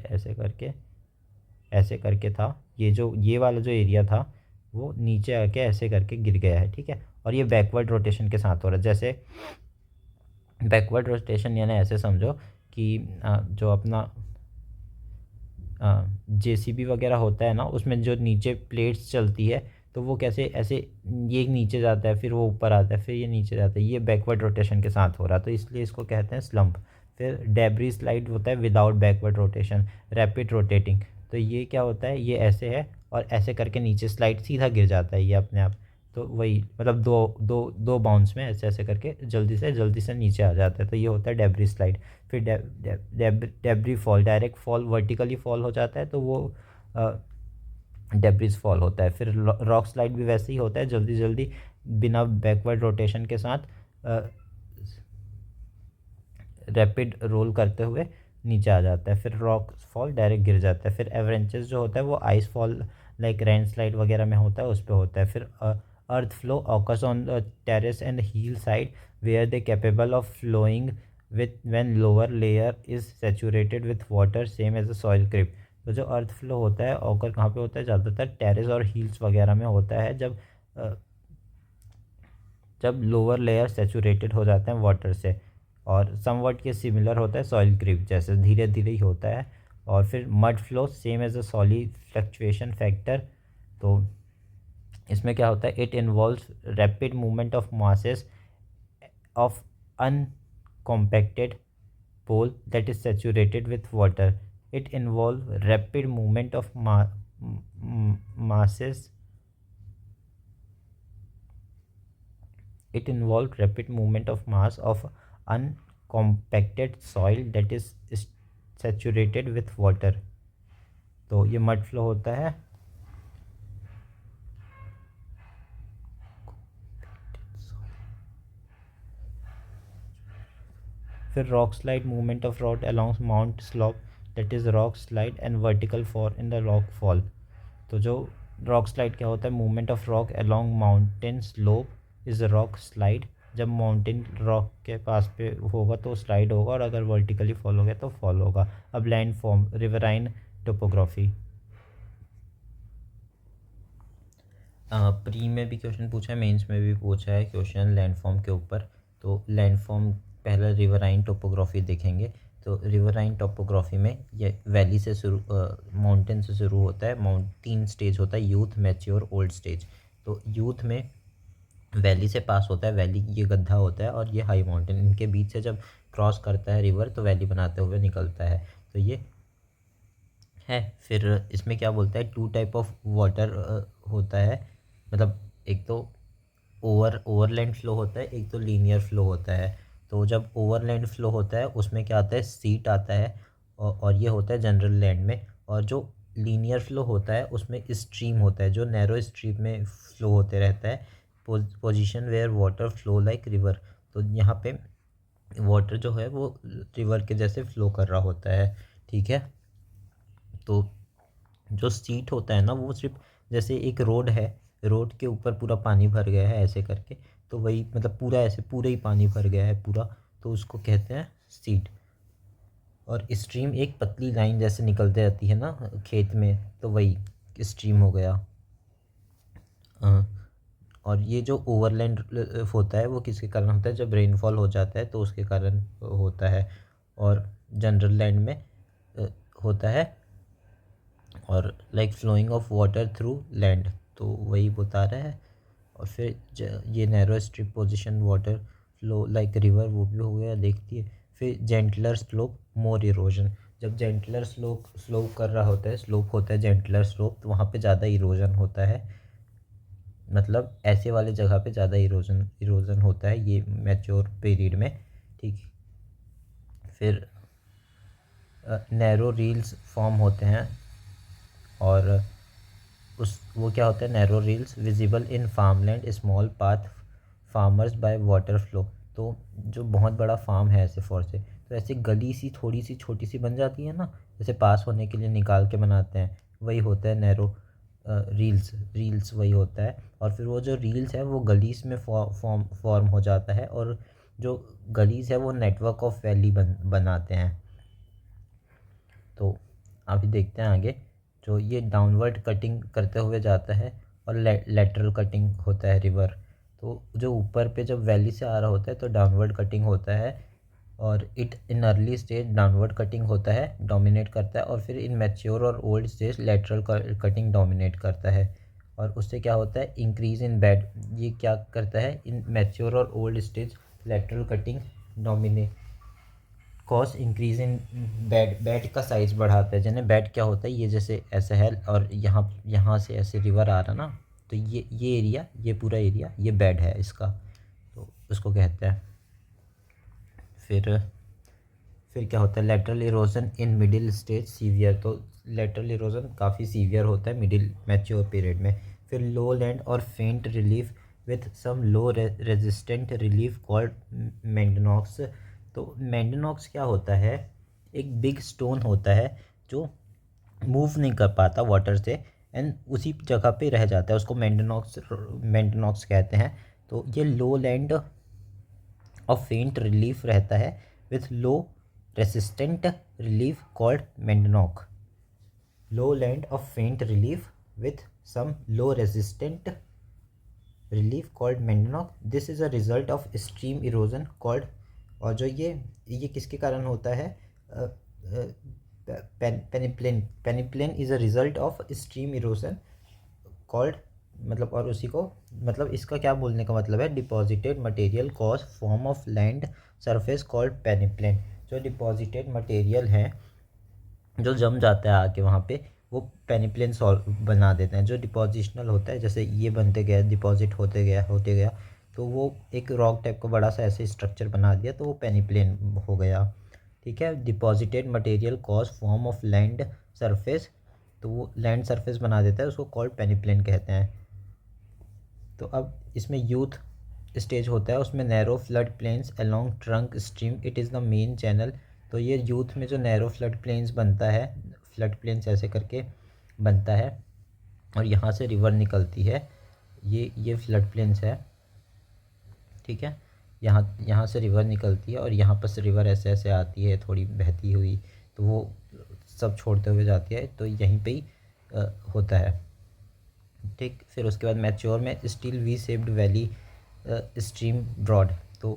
ऐसे करके था, ये वाला जो एरिया था वो नीचे आके ऐसे करके गिर गया है, ठीक है। और ये बैकवर्ड रोटेशन के साथ हो रहा है। जैसे बैकवर्ड रोटेशन यानी ऐसे समझो कि जो अपना जेसीबी वगैरह होता है ना, उसमें जो नीचे प्लेट्स चलती है तो वो कैसे ऐसे, ये नीचे जाता है फिर वो ऊपर आता है फिर ये नीचे जाता है, ये बैकवर्ड रोटेशन के साथ हो रहा है, तो इसलिए इसको कहते हैं स्लंप। फिर डेब्री स्लाइड होता है without backward rotation, rapid rotating. तो ये क्या होता है, ये ऐसे है और ऐसे करके नीचे स्लाइड सीधा गिर जाता है ये अपने आप। तो वही मतलब दो दो दो बाउंस में ऐसे ऐसे करके जल्दी से नीचे आ जाता है, तो ये होता है डेब्री स्लाइड। फिर debris fall, direct fall, vertically fall हो जाता है तो वो डेब्रिस फॉल होता है। फिर रॉक स्लाइड भी वैसे ही होता है, जल्दी बिना बैकवर्ड रोटेशन के साथ रैपिड रोल करते हुए नीचे आ जाता है। फिर रॉक फॉल डायरेक्ट गिर जाता है। फिर एवरेंचेस जो होता है वो ice fall like land slide वगैरह में होता है, उस पर होता है। फिर earth flow occurs on the terrace and hill side where they capable of flowing with when lower layer is saturated with water same as a soil creep. तो जो अर्थ फ्लो होता है ऑकर कहाँ पे होता है, ज़्यादातर टेरेस और हील्स वगैरह में होता है, जब लोअर लेयर सैचुरेटेड हो जाते हैं वाटर से। और समवट के सिमिलर होता है सॉइल क्रीप जैसे, धीरे धीरे ही होता है। और फिर mud flow same as a solid fluctuation factor. तो इसमें क्या होता है, it involves rapid movement of masses of uncompacted pole that is saturated with water. It involves rapid movement of masses. It involves rapid movement of mass of uncompacted soil that is saturated with water. तो ये mud flow होता है। फिर rock slide, movement of rod along mount slope that is rock slide and vertical fall in the rock fall. तो जो rock slide क्या होता है, movement of rock along mountain slope is rock slide. जब mountain rock के पास पे होगा तो स्लाइड होगा, और अगर वर्टिकली फॉल हो गया तो फॉल होगा। अब land form, riverine topography. Pre में भी क्वेश्चन पूछा है, मेंस में भी पूछा है क्वेश्चन लैंडफॉर्म के ऊपर। तो लैंडफॉर्म पहले रिवराइन टोपोग्राफी देखेंगे। तो रिवराइन टोपोग्राफी में ये वैली से शुरू, माउंटेन से शुरू होता है। 3 स्टेज होता है, यूथ, मैच्योर, ओल्ड स्टेज। तो यूथ में वैली से पास होता है, वैली ये गड्ढा होता है और ये हाई माउंटेन, इनके बीच से जब क्रॉस करता है रिवर तो वैली बनाते हुए निकलता है, तो ये है। फिर इसमें क्या बोलता है, 2 टाइप ऑफ वाटर होता है, मतलब एक तो ओवरलैंड फ्लो होता है, एक तो लीनियर फ्लो होता है। तो जब ओवरलैंड फ्लो होता है उसमें क्या आता है, सीट आता है, और ये होता है जनरल लैंड में। और जो लीनियर फ्लो होता है उसमें स्ट्रीम होता है, जो नैरो स्ट्रीम में फ्लो होते रहता है। Position where water flow like river. तो यहाँ पे वाटर जो है वो रिवर के जैसे फ्लो कर रहा होता है, ठीक है। तो जो सीट होता है ना वो सिर्फ जैसे एक रोड है, रोड के ऊपर पूरा पानी भर गया है ऐसे करके, तो वही मतलब पूरा ऐसे पूरा ही पानी भर गया है पूरा, तो उसको कहते हैं सीड। और स्ट्रीम एक पतली लाइन जैसे निकलते रहती है ना खेत में, तो वही स्ट्रीम हो गया। और ये जो ओवरलैंड होता है वो किसके कारण होता है, जब रेनफॉल हो जाता है तो उसके कारण होता है। और जनरल लैंड में होता है, और like flowing of water through land, तो वही बता रहा है। और फिर ये narrow strip position water flow like river, वो भी हो गया देखती है। फिर जेंटलर स्लोप मोर इरोजन, जब जेंटलर स्लोप कर रहा होता है, स्लोप होता है जेंटलर स्लोप, तो वहाँ पे ज़्यादा इरोजन होता है, मतलब ऐसे वाले जगह पे ज़्यादा इरोजन होता है ये मैच्योर पीरियड में, ठीक। फिर नैरो रील्स फॉर्म होते हैं, और उस वो क्या होता है, narrow reels visible in farmland small path farmers by water flow, तो जो बहुत बड़ा फार्म है ऐसे फॉर से, तो ऐसे गली सी थोड़ी सी छोटी सी बन जाती है ना, जैसे पास होने के लिए निकाल के बनाते हैं, वही होता है नैरो रील्स वही होता है। और फिर वो जो रील्स है वो गलीस में फॉर्म हो जाता है, और जो गलीस है वो नेटवर्क ऑफ वैली बनाते हैं। तो अभी देखते हैं आगे, जो ये डाउनवर्ड कटिंग करते हुए जाता है, और लेटरल कटिंग होता है रिवर, तो जो ऊपर पे जब वैली से आ रहा होता है तो डाउनवर्ड कटिंग होता है, और it in early stage downward cutting होता है, डोमिनेट करता है, और फिर इन मैच्योर और old stage lateral cutting dominate करता है। और उससे क्या होता है, इंक्रीज इन बेड, ये क्या करता है, इन मैच्योर और old stage lateral cutting dominate cause increase in bed का साइज बढ़ाता है। जैसे बेड क्या होता है, ये जैसे ऐसा है, और यहाँ यहाँ से ऐसे रिवर आ रहा ना, तो ये एरिया, ये पूरा एरिया, ये बेड है इसका, तो उसको कहते हैं। फिर क्या होता है, lateral erosion in middle stage severe, तो लेटरल इरोजन काफ़ी सीवियर होता है मिडिल मैच्योर पीरियड में। फिर लो लैंड और faint relief with some low resistant relief called monadnocks, तो मैंगनॉक्स क्या होता है, एक बिग स्टोन होता है जो मूव नहीं कर पाता वाटर से, एंड उसी जगह पे रह जाता है, उसको मैंगनॉक्स कहते हैं। तो ये लो लैंड और फेंट रिलीफ रहता है with low resistant relief called monadnock, low land of faint relief with some low resistant relief called monadnock, this is a result of stream erosion called. और जो ये किसके कारण होता है, peneplain is a result of stream erosion called, मतलब और उसी को मतलब इसका क्या बोलने का मतलब है, deposited material cause form of land surface called peneplain, जो डिपॉजिटेड मटेरियल है जो जम जाता है आके वहाँ पे, वो पेनिप्लेन सॉल्व बना देते हैं। जो डिपॉजिशनल होता है, जैसे ये बनते गया डिपॉजिट होते गया, तो वो एक रॉक टाइप का बड़ा सा ऐसे स्ट्रक्चर बना दिया, तो वो पेनिप्लेन हो गया, ठीक है। Deposited material cause form of land surface, तो वो लैंड सरफेस बना देता है, उसको कॉल्ड पेनिप्लेन कहते हैं। तो अब इसमें यूथ स्टेज होता है, उसमें narrow flood plains along trunk stream, it is the main channel, तो ये यूथ में जो नैरो फ्लड प्लेन्स बनता है, फ्लड प्लेन्स ऐसे करके बनता है, और यहाँ से रिवर निकलती है, ये फ्लड प्लेन्स है, ठीक है। यहाँ से रिवर निकलती है, और यहाँ पर से रिवर ऐसे ऐसे आती है थोड़ी बहती हुई, तो वो सब छोड़ते हुए जाती है, तो यहीं पे ही होता है, ठीक। फिर उसके बाद मैच्योर में still V shaped valley stream broad, तो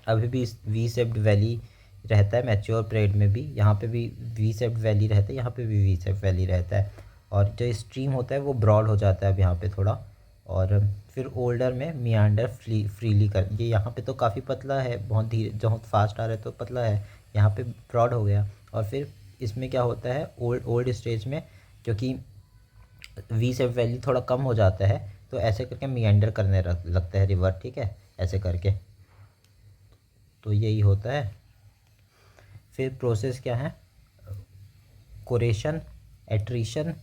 अभी भी वी शेप्ड वैली रहता है मैच्योर पीरियड में भी, यहाँ पे भी वी शेप्ड वैली रहता है, यहाँ पे भी वी शेप्ड वैली रहता है, और जो स्ट्रीम होता है वो ब्रॉड हो जाता है अब यहाँ पे थोड़ा। और फिर ओल्डर में मियांडर फ्रीली कर, ये यहाँ पे तो काफ़ी पतला है, बहुत धीरे बहुत फास्ट आ रहा है तो पतला है, यहाँ पे ब्रॉड हो गया। और फिर इसमें क्या होता है, ओल्ड स्टेज में क्योंकि वी शेप वैली थोड़ा कम हो जाता है, तो ऐसे करके मियांडर करने लगता है रिवर, ठीक है, ऐसे करके, तो यही होता है। फिर प्रोसेस क्या है, corrasion, attrition,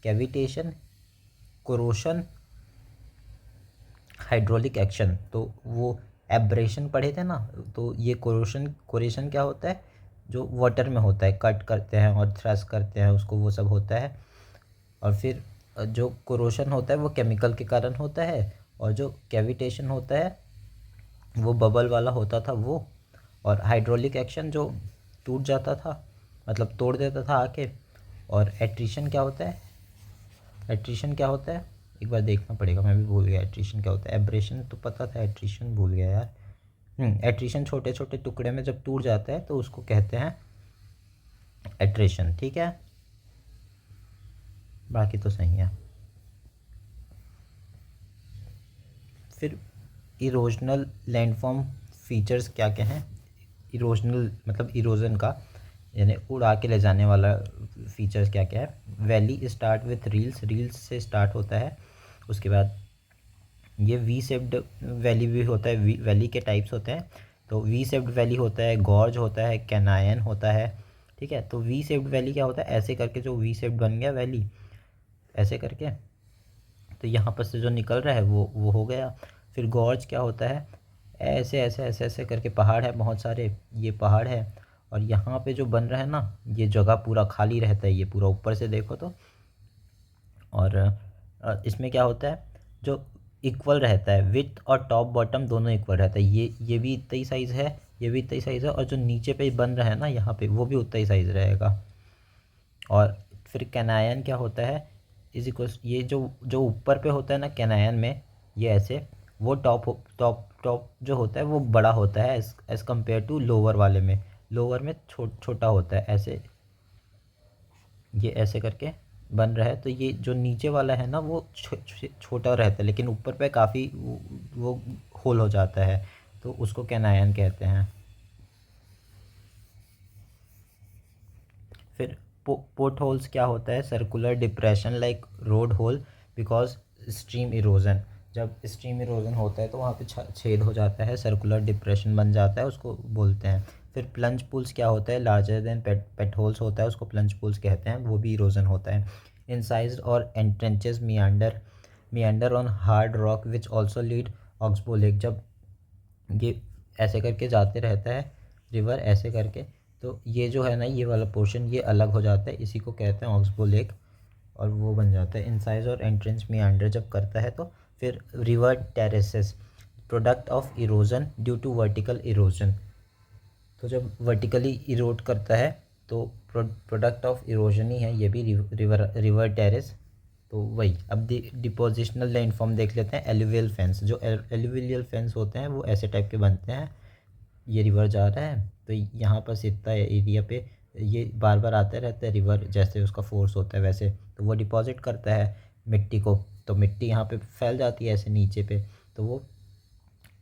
cavitation, corrosion, hydraulic action, तो वो एब्रेशन पढ़े थे ना, तो ये कोरेशन क्या होता है, जो वाटर में होता है, कट करते हैं और थ्रस्ट करते हैं उसको, वो सब होता है। और फिर जो कोरोशन होता है वो केमिकल के कारण होता है, और जो कैविटेशन होता है वो बबल वाला होता था वो, और हाइड्रोलिक एक्शन जो टूट जाता था, मतलब तोड़ देता था आके। और एट्रिशन क्या होता है? एट्रिशन क्या होता है एक बार देखना पड़ेगा, मैं भी भूल गया एट्रिशन क्या होता है। एब्रेशन तो पता था, एट्रिशन भूल गया यार। एट्रिशन छोटे छोटे टुकड़े में जब टूट जाता है तो उसको कहते हैं एट्रिशन। ठीक है, बाकी तो सही है। फिर इरोजनल लैंडफॉर्म फीचर्स क्या क्या हैं? इरोजनल मतलब इरोजन का यानी उड़ा के ले जाने वाला फीचर्स क्या क्या है? Valley start with reels, reels से स्टार्ट होता है। उसके बाद ये वी शेप्ड वैली भी होता है, वैली के टाइप्स होते हैं। तो वी शेप्ड वैली होता है, गॉर्ज होता है, कैनायन होता है। ठीक है, तो वी शेप्ड वैली क्या होता है? ऐसे करके जो वी शेप्ड बन गया वैली, ऐसे करके, तो यहाँ पर से जो निकल रहा है वो हो गया। फिर गॉर्ज क्या होता है? ऐसे ऐसे ऐसे ऐसे करके पहाड़ है बहुत सारे, ये पहाड़ है, और यहाँ पे जो बन रहा है ना, ये जगह पूरा खाली रहता है, ये पूरा ऊपर से देखो तो। और इसमें क्या होता है? जो इक्वल रहता है, विथ और टॉप बॉटम दोनों इक्वल रहता है। ये भी इतना ही साइज़ है, ये भी इतना ही साइज़ है, और जो नीचे पे बन रहा है ना यहाँ पे, वो भी उतना ही साइज़ रहेगा। और फिर कैनायन क्या होता है? इज इक्वल्स, ये जो जो ऊपर पे होता है ना कैनायन में, ये ऐसे, वो टॉप टॉप जो होता है वो बड़ा होता है एज कम्पेयर टू लोअर वाले में। लोअर में छोटा होता है ऐसे, ये ऐसे करके बन रहा है। तो ये जो नीचे वाला है ना वो छोटा रहता है, लेकिन ऊपर पे काफ़ी वो होल हो जाता है, तो उसको कैनायन कहते हैं। फिर पोर्ट होल्स क्या होता है? Circular depression like road hole because stream erosion. जब स्ट्रीम इरोजन होता है तो वहाँ पे छेद हो जाता है, सर्कुलर डिप्रेशन बन जाता है, उसको बोलते हैं। फिर प्लंज पुल्स क्या होता है? लार्जर देन पेट होल्स होता है, उसको प्लंज पुल्स कहते हैं, वो भी इरोजन होता है। इंसाइज और entrenches meander on hard rock which also lead oxbow lake. जब ये ऐसे करके जाते रहता है रिवर ऐसे करके, तो ये जो है ना ये वाला पोर्शन ये अलग हो जाता है, इसी को कहते हैं ऑक्सबो लेक, और वो बन जाता है। इंसाइज और एंट्रेंस मियांडर जब करता है तो फिर river terraces, product of erosion due to vertical erosion. तो जब वर्टिकली इरोड करता है तो प्रोडक्ट ऑफ इरोजन ही है ये भी, रिवर टेरेस। तो वही, अब डिपोजिशनल लैंडफॉर्म देख लेते हैं। एलुवियल फेंस, जो एलुवियल फेंस होते हैं वो ऐसे टाइप के बनते हैं। ये रिवर जा रहा है तो यहाँ पर इतना एरिया पे ये बार बार आता रहता है रिवर, जैसे उसका फोर्स होता है वैसे, तो वो डिपॉजिट करता है मिट्टी को, तो मिट्टी यहाँ पे फैल जाती है ऐसे नीचे पे, तो वो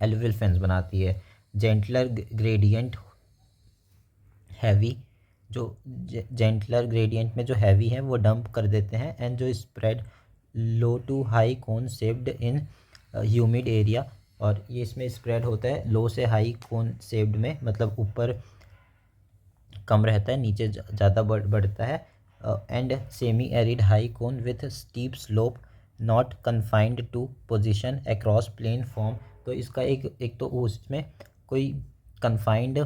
एलुवियल फेंस बनाती है। जेंटलर ग्रेडियंट हैवी, जो जेंटलर ग्रेडियंट में जो हैवी है वो डंप कर देते हैं, एंड जो spread low to high cone shaped in humid area. और ये इसमें स्प्रेड होता है लो से हाई कोन शेप्ड में, मतलब ऊपर कम रहता है, नीचे ज़्यादा बढ़ता है। And semi arid high cone with steep slope not confined to position across plain form. तो इसका एक तो उसमें कोई कन्फाइंड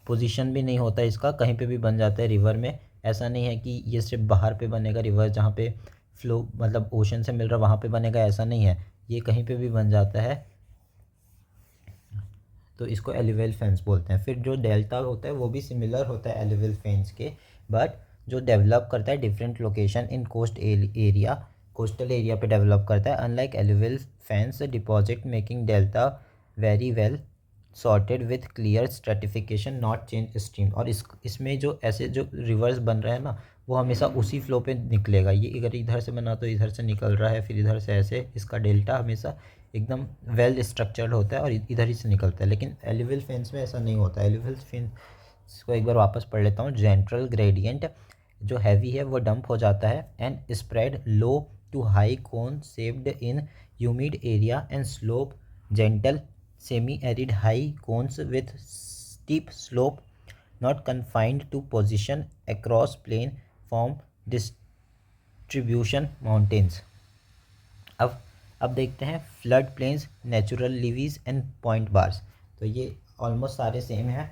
पोजीशन भी नहीं होता इसका, कहीं पे भी बन जाता है रिवर में। ऐसा नहीं है कि ये सिर्फ बाहर पे बनेगा रिवर, जहाँ पे फ्लो मतलब ओशन से मिल रहा वहाँ पे बनेगा, ऐसा नहीं है, ये कहीं पे भी बन जाता है, तो इसको एलुवियल फेंस बोलते हैं। फिर जो डेल्टा होता है वो भी सिमिलर होता है एलुवियल फेंस के, बट जो डेवलप करता है different location in coastal area पे डेवलप करता है, unlike alluvial fence deposit making delta very well sorted with clear stratification not change stream. और इसमें जो ऐसे जो रिवर्स बन रहा है ना वो हमेशा उसी फ्लो पे निकलेगा। ये अगर इधर से बना तो इधर से निकल रहा है, फिर इधर से ऐसे, इसका डेल्टा हमेशा एकदम वेल स्ट्रक्चर्ड होता है और इधर ही से निकलता है। लेकिन एलुवियल फेंस में ऐसा नहीं होता। एलुवियल फेंस को एक बार वापस पढ़ लेता हूँ। जेंट्रल ग्रेडियंट जो हैवी है वो डंप हो जाता है, and spread low to high cone shaped in humid area and slope gentle semi arid high cones with steep slope not confined to position across plain form distribution mountains. अब देखते हैं flood plains, natural levees and point bars. तो ये almost सारे same हैं,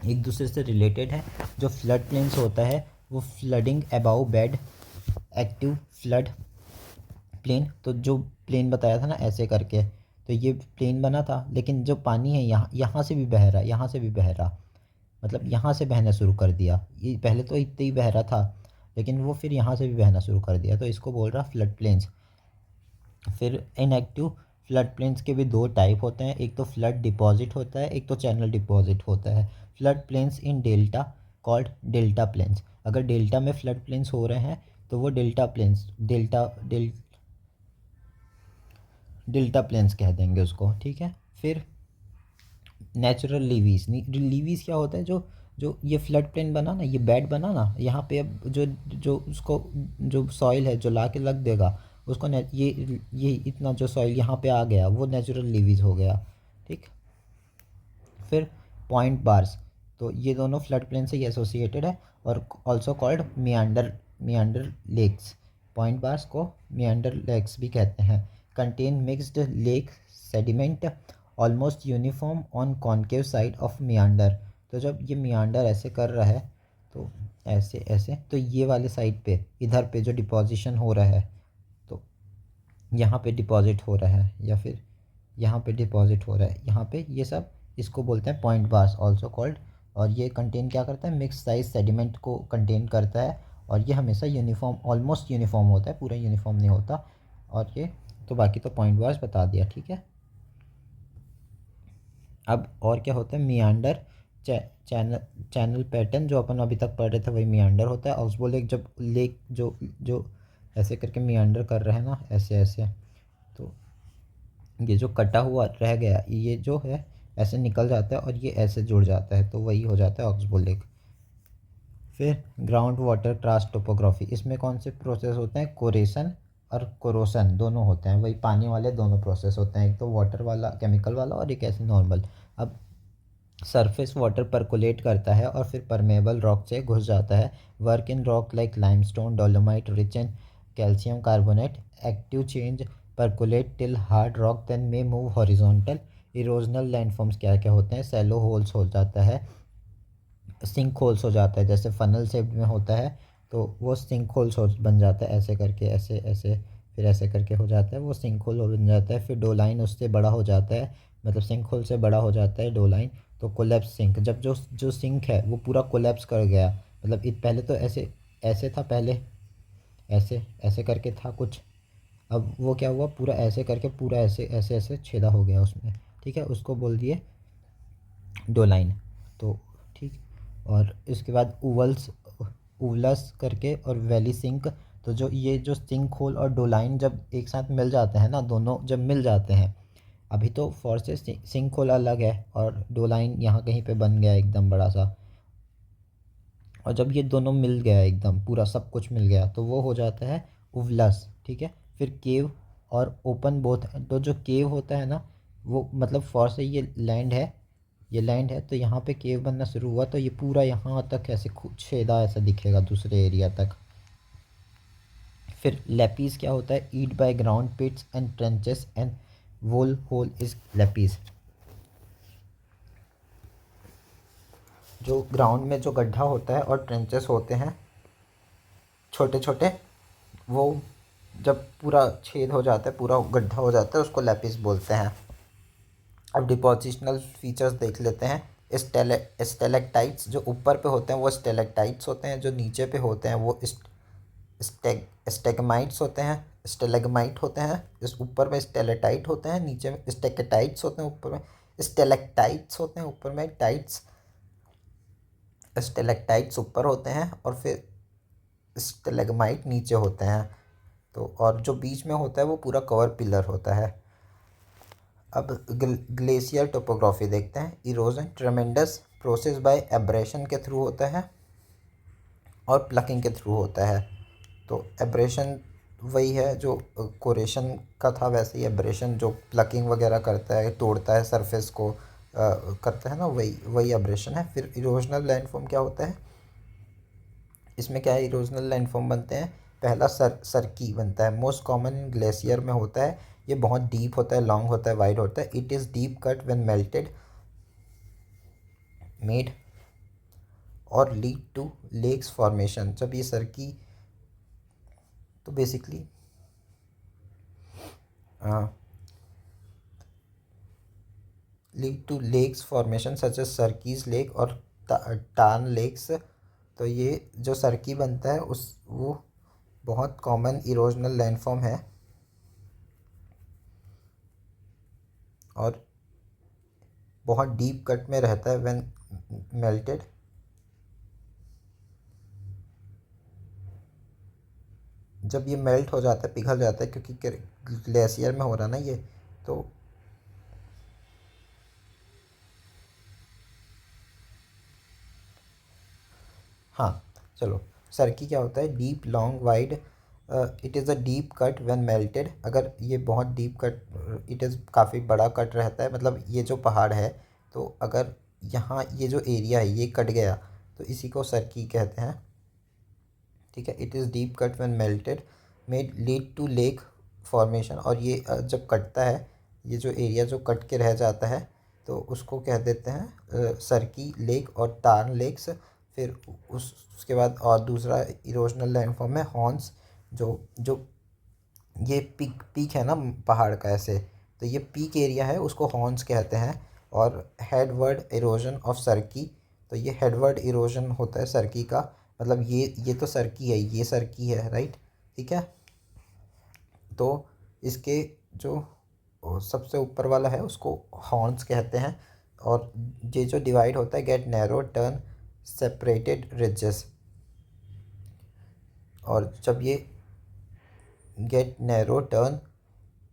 एक दूसरे से रिलेटेड है। जो फ्लड प्लेन्स होता है वो flooding above bed active flood plain, तो जो प्लेन बताया था ना ऐसे करके, तो ये प्लेन बना था, लेकिन जो पानी है यहाँ यहाँ से भी बह रहा, यहाँ से भी बह रहा, मतलब यहाँ से बहना शुरू कर दिया। ये पहले तो इतने ही बह रहा था, लेकिन वो फिर यहाँ से भी बहना शुरू कर दिया, तो इसको बोल रहा फ्लड प्लेन्स। फिर इनएक्टिव फ्लड प्लेन्स के भी दो टाइप होते हैं, एक तो फ्लड डिपॉजिट होता है, एक तो चैनल डिपॉजिट होता है। फ्लड प्लेन्स इन डेल्टा कॉल्ड डेल्टा प्लेन्स। अगर डेल्टा में फ्लड प्लेन्स हो रहे हैं तो वो डेल्टा प्लेन्स, डेल्टा प्लेन्स कह देंगे उसको, ठीक है। फिर नेचुरल लीवीज, लीवीज क्या होता है, जो जो ये फ्लड प्लेन बना ना, ये बेड बना ना, यहाँ पे अब जो जो उसको जो सॉइल है जो ला के लग देगा उसको ये इतना जो सॉइल यहाँ पे आ गया वो नेचुरल लीवीज हो गया, ठीक। फिर पॉइंट बार्स, तो ये दोनों फ्लड प्लेन से ही एसोसिएटेड है और also called meander lakes. Point bars को मियांडर लेक्स भी कहते हैं। Contain mixed lake sediment almost uniform on concave side of meander. तो जब ये मियांडर ऐसे कर रहा है तो ऐसे ऐसे, तो ये वाले साइड पे इधर पे जो डिपॉजिशन हो रहा है, तो यहाँ पे डिपॉजिट हो रहा है या फिर यहाँ पे डिपॉजिट हो रहा है, यहाँ पे ये सब इसको बोलते हैं पॉइंट बार्स ऑल्सो कॉल्ड। और ये कंटेन क्या करता है, मिक्स साइज सेडिमेंट को कंटेन करता है, और ये हमेशा यूनिफॉर्म, ऑलमोस्ट यूनिफॉर्म होता है, पूरा यूनिफॉर्म नहीं होता। और ये तो बाकी तो पॉइंट बार्स बता दिया, ठीक है। अब और क्या होता है, मियांडर चैनल, चैनल पैटर्न जो अपन अभी तक पढ़ रहे थे वही मियांडर होता है। और वो लेक, जब लेक जो जो ऐसे करके मियांडर कर रहे हैं ना, ऐसे ऐसे, तो ये जो कटा हुआ रह गया ये जो है ऐसे निकल जाता है और ये ऐसे जुड़ जाता है, तो वही हो जाता है ऑक्सबो लेक। फिर ग्राउंड वाटर क्रास्ट टोपोग्राफी, इसमें कौन से प्रोसेस होते हैं, कोरेशन और कोरोसन दोनों होते हैं, वही पानी वाले दोनों प्रोसेस होते हैं, एक तो वाटर वाला केमिकल वाला और एक ऐसे नॉर्मल। अब सरफेस वाटर परकोलेट करता है और फिर परमेबल रॉक से घुस जाता है। Work in rock like limestone dolomite rich in calcium carbonate, active change percolate till hard rock then may move horizontal. Erosional landforms क्या क्या होते हैं, सैलो होल्स हो जाता है, सिंक होल्स हो जाता है, जैसे फनल शेप में होता है तो वो सिंक होल्स हो बन जाता है, ऐसे करके ऐसे ऐसे, फिर ऐसे करके हो जाता है वो सिंक होल बन जाता है। फिर डोलाइन उससे बड़ा हो जाता है, मतलब सिंक होल से बड़ा हो जाता है डोलाइन। तो कोलैप्स सिंक, जब जो जो सिंक है वो पूरा कोलैप्स कर गया, मतलब पहले तो ऐसे ऐसे था, पहले ऐसे ऐसे करके था कुछ, अब वो क्या हुआ, पूरा ऐसे करके पूरा ऐसे ऐसे ऐसे छेदा हो गया उसमें, ठीक है, उसको बोल दिए डोलाइन। तो ठीक, और इसके बाद उवल्स, उवलस करके और वैली सिंक। तो जो ये जो सिंक होल और डोलाइन जब एक साथ मिल जाते हैं ना, दोनों जब मिल जाते हैं, अभी तो फॉर से सिंक होल अलग है और डोलाइन यहाँ कहीं पे बन गया एकदम बड़ा सा, और जब ये दोनों मिल गया एकदम पूरा सब कुछ मिल गया तो वो हो जाता है उवलस, ठीक है। फिर केव और ओपन बोथ, तो जो केव होता है ना वो मतलब फॉर से ये लैंड है, ये लैंड है, तो यहाँ पे केव बनना शुरू हुआ तो ये पूरा यहाँ तक ऐसे छेदा ऐसा दिखेगा दूसरे एरिया तक। फिर लेपीज क्या होता है, eat by ground pits and trenches and wall hole is lapies. जो ग्राउंड में जो गड्ढा होता है और ट्रेंचेस होते हैं छोटे छोटे, वो जब पूरा छेद हो जाता है, पूरा गड्ढा हो जाता है, उसको लेपिस बोलते हैं। अब डिपोजिशनल फीचर्स देख लेते हैं। स्टेलेक्टाइट्स जो ऊपर पे होते हैं वो स्टेलेक्टाइट्स होते हैं, जो नीचे पे होते हैं वो स्टेगमाइट्स होते हैं, स्टेलेगमाइट होते हैं। इस ऊपर में स्टेलेटाइट होते हैं, नीचे में स्टेकेटाइट्स होते हैं, ऊपर में स्टेलेक्टाइट्स होते हैं, ऊपर में टाइट्स, स्टेलेक्टाइट्स ऊपर होते हैं और फिर स्टेलेगमाइट नीचे होते हैं। तो और जो बीच में होता है वो पूरा कवर पिलर होता है। अब ग्लेशियर टोपोग्राफी देखते हैं। Erosion tremendous process by abrasion के थ्रू होता है और प्लकिंग के थ्रू होता है। तो एब्रेशन वही है जो कोरेशन का था, वैसे ही एब्रेशन जो प्लकिंग वगैरह करता है, तोड़ता है सरफेस को, करता है ना, वही वही एब्रेशन है। फिर इरोजनल लैंडफॉर्म क्या होता है, इसमें क्या है, इरोजनल लैंडफॉर्म बनते हैं। पहला सरकी बनता है, मोस्ट कॉमन ग्लेशियर में होता है। ये बहुत डीप होता है, लॉन्ग होता है, वाइड होता है। It is deep cut when melted made और लीड टू लेक्स फॉर्मेशन। जब ये सरकी तो basically lead to lakes formation such as cirques lake और टार्न लेक्स। तो ये जो सर्की बनता है उस वो बहुत कॉमन इरोजनल लैंडफॉर्म है और बहुत डीप कट में रहता है व्हेन मेल्टेड। जब ये मेल्ट हो जाता है, पिघल जाता है, क्योंकि ग्लेशियर में हो रहा है ना ये, तो हाँ चलो, सर्की क्या होता है? Deep long wide, it is a deep cut when melted. अगर ये बहुत डीप कट, इट इज़ काफ़ी बड़ा कट रहता है, मतलब ये जो पहाड़ है, तो अगर यहाँ ये जो एरिया है ये कट गया तो इसी को सर्की कहते हैं। ठीक है, it is deep cut when melted made lead to lake formation. और ये जब कटता है, ये जो एरिया जो कट के रह जाता है, तो उसको कह देते हैं सर्की लेक और टार्न लेक्स। फिर उसके बाद और दूसरा इरोजनल लैंडफॉर्म है हॉर्न्स। जो जो ये पीक पीक है ना पहाड़ का ऐसे, तो ये पीक एरिया है, उसको हॉर्न्स कहते हैं। और हेडवर्ड इरोजन ऑफ सर्की, तो ये हेडवर्ड इरोजन होता है सर्की का, मतलब ये तो सर्की है, ये सर्की है, राइट? ठीक है, तो इसके जो सबसे ऊपर वाला है उसको हॉर्न्स कहते हैं। और ये जो डिवाइड होता है, get narrow turn separated ridges. और जब ये get narrow turn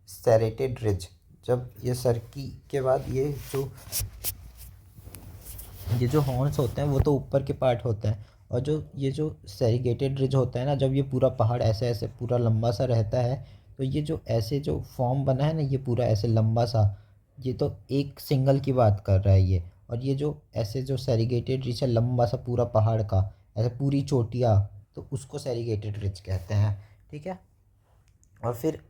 serrated ridge, जब ये सर्की के बाद ये जो हॉर्न्स होते हैं वो तो ऊपर के पार्ट होते हैं, और जो ये जो सेरिगेटेड रिज होता है ना, जब ये पूरा पहाड़ ऐसे ऐसे पूरा लंबा सा रहता है, तो ये जो ऐसे जो फॉर्म बना है ना, ये पूरा ऐसे लंबा सा, ये तो एक सिंगल की बात कर रहा है ये। और ये जो ऐसे जो सेरिगेटेड रिज है, लंबा सा पूरा पहाड़ का, ऐसे पूरी चोटियाँ, तो उसको सेरिगेटेड रिज कहते हैं। ठीक है, और फिर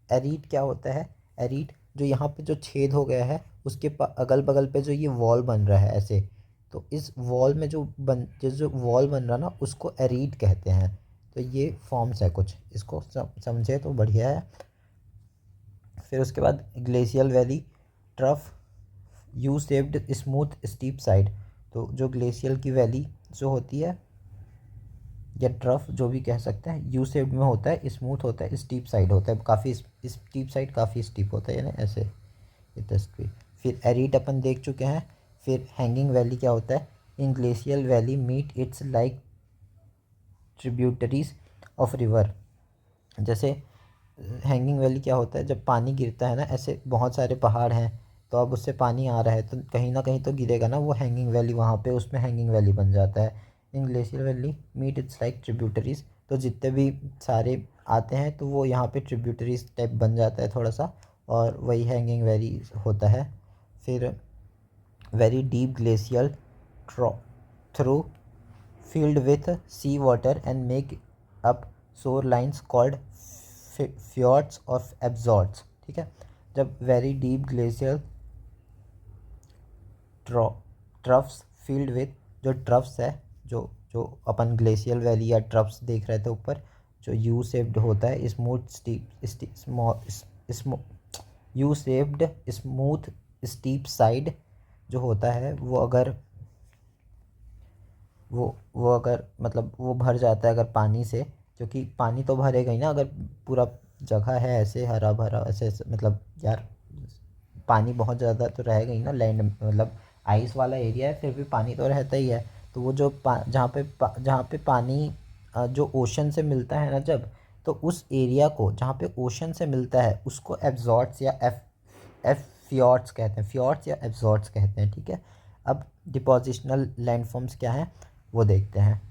एरीट क्या होता है? एरीट, जो यहाँ पे जो छेद हो गया है उसके अगल बगल पे जो ये वॉल बन रहा है ऐसे, तो इस वॉल में जो वॉल बन रहा ना, उसको एरीट कहते हैं। तो ये फॉर्म्स है कुछ, इसको समझे तो बढ़िया है। फिर उसके बाद glacial valley trough U shaped smooth steep side. तो जो ग्लेशियल की वैली जो होती है, या ट्रफ जो भी कह सकते हैं, यू शेप में होता है, स्मूथ होता है, स्टीप साइड होता है, काफ़ी स्टीप साइड, काफ़ी स्टीप होता है, यानी ऐसे ये तस्वीर। फिर एरीड अपन देख चुके हैं। फिर हैंगिंग वैली क्या होता है? In glacial valley meet its like tributaries of river. जैसे हैंगिंग वैली क्या होता है? जब पानी गिरता है ना, ऐसे बहुत सारे पहाड़ हैं, तो अब उससे पानी आ रहा है, तो कहीं ना कहीं तो गिरेगा ना, वो हैंगिंग वैली वहाँ पे उसमें हैंगिंग वैली बन जाता है। In glacier valley meet its like tributaries, तो जितने भी सारे आते हैं तो वो यहाँ पे ट्रिब्यूटरीज टाइप बन जाता है थोड़ा सा, और वही हैंगिंग वैली होता है। फिर very deep glacial through filled with sea water and make up shore lines called fjords or absorts। ठीक है, जब very deep glacier troughs field with, जो ट्रफ्स है, जो जो अपन ग्लेशियल वैली या ट्रफ्स देख रहे थे ऊपर, जो यू शेप्ड होता है, U shaped smooth steep side जो होता है, वो अगर मतलब वो भर जाता है अगर पानी से, क्योंकि पानी तो भरेगा ही ना, अगर पूरा जगह है ऐसे हरा भरा ऐसे मतलब यार, पानी बहुत ज़्यादा तो रहेगा ही ना, लैंड मतलब आइस वाला एरिया है, फिर भी पानी तो रहता ही है। तो वो जो जहाँ पे पानी जो ओशन से मिलता है ना, जब, तो उस एरिया को जहाँ पे ओशन से मिलता है उसको एब्जॉर्ट्स या एफ एफ फ्योर्ड्स कहते हैं, फ्योर्ड्स या एब्जॉर्ट्स कहते हैं। ठीक है, अब डिपोजिशनल लैंडफॉर्म्स क्या हैं वो देखते हैं।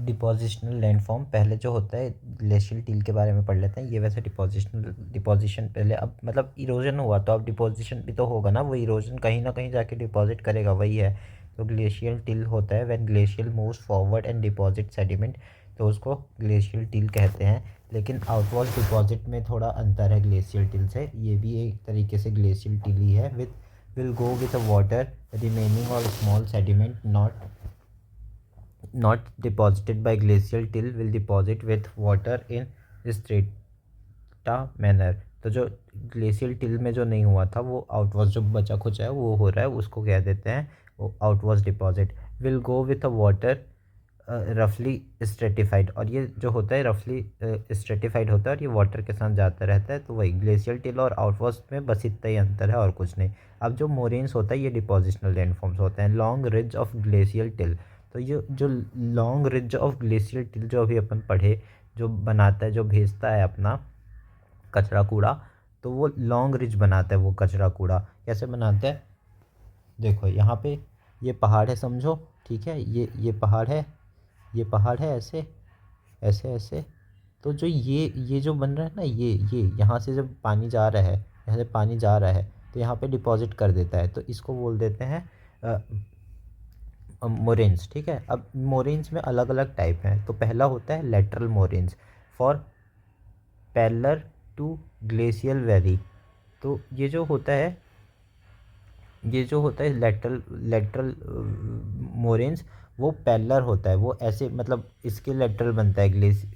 डिपोजिशनल लैंडफॉर्म पहले जो होता है, ग्लेशियल टिल के बारे में पढ़ लेते हैं। ये वैसे डिपोजिशन पहले, अब मतलब इरोजन हुआ तो अब डिपोजिशन भी तो होगा ना, वो इरोजन कहीं ना कहीं जाके डिपॉजिट करेगा, वही है। तो ग्लेशियल टिल होता है when glacial moves forward and deposit sediment, तो उसको ग्लेशियल टिल कहते हैं। लेकिन आउटवर्ड डिपॉजिट में थोड़ा अंतर है ग्लेशियल टिल से, ये भी एक तरीके से ग्लेशियल टिल ही है। Will go with a water remaining और small sediment not not deposited by glacial till will deposit with water in strata manner। तो जो ग्लेशियल टिल में जो नहीं हुआ था वो आउटवर्स जो बचा खुचा है वो हो रहा है, उसको कह देते हैं वो outwash deposit. Will go with a water रफली स्ट्रेटिफाइड, और ये जो होता है रफली स्ट्रेटिफाइड होता है और ये वाटर के साथ जाता रहता है। तो वही ग्लेशियल टिल और आउटवर्स में बस इतना ही अंतर है और कुछ नहीं। अब जो मोरेन्स होता है ये डिपोजिशनल लैंडफॉर्म्स होते हैं। Long ridge of glacial till, तो ये जो long ridge of glacial till जो अभी अपन पढ़े, जो बनाता है जो भेजता है अपना कचरा कूड़ा, तो वो लॉन्ग रिज बनाता है वो कचरा कूड़ा। कैसे बनाता है, देखो यहाँ पे ये पहाड़ है समझो, ठीक है, ये पहाड़ है, ये पहाड़ है, ऐसे ऐसे ऐसे। तो जो ये जो बन रहा है ना, ये यहाँ से जब पानी जा रहा है, यहाँ से पानी जा रहा है तो यहाँ पे डिपॉजिट कर देता है, तो इसको बोल देते हैं मोरेन्स। ठीक है, अब मोरेन्स में अलग अलग टाइप हैं। तो पहला होता है lateral moraines for parallel to glacial valley. तो ये जो होता है लेटरल लेटरल मोरेन्स, वो पैरेलल होता है, वो ऐसे मतलब इसके लेटरल बनता है,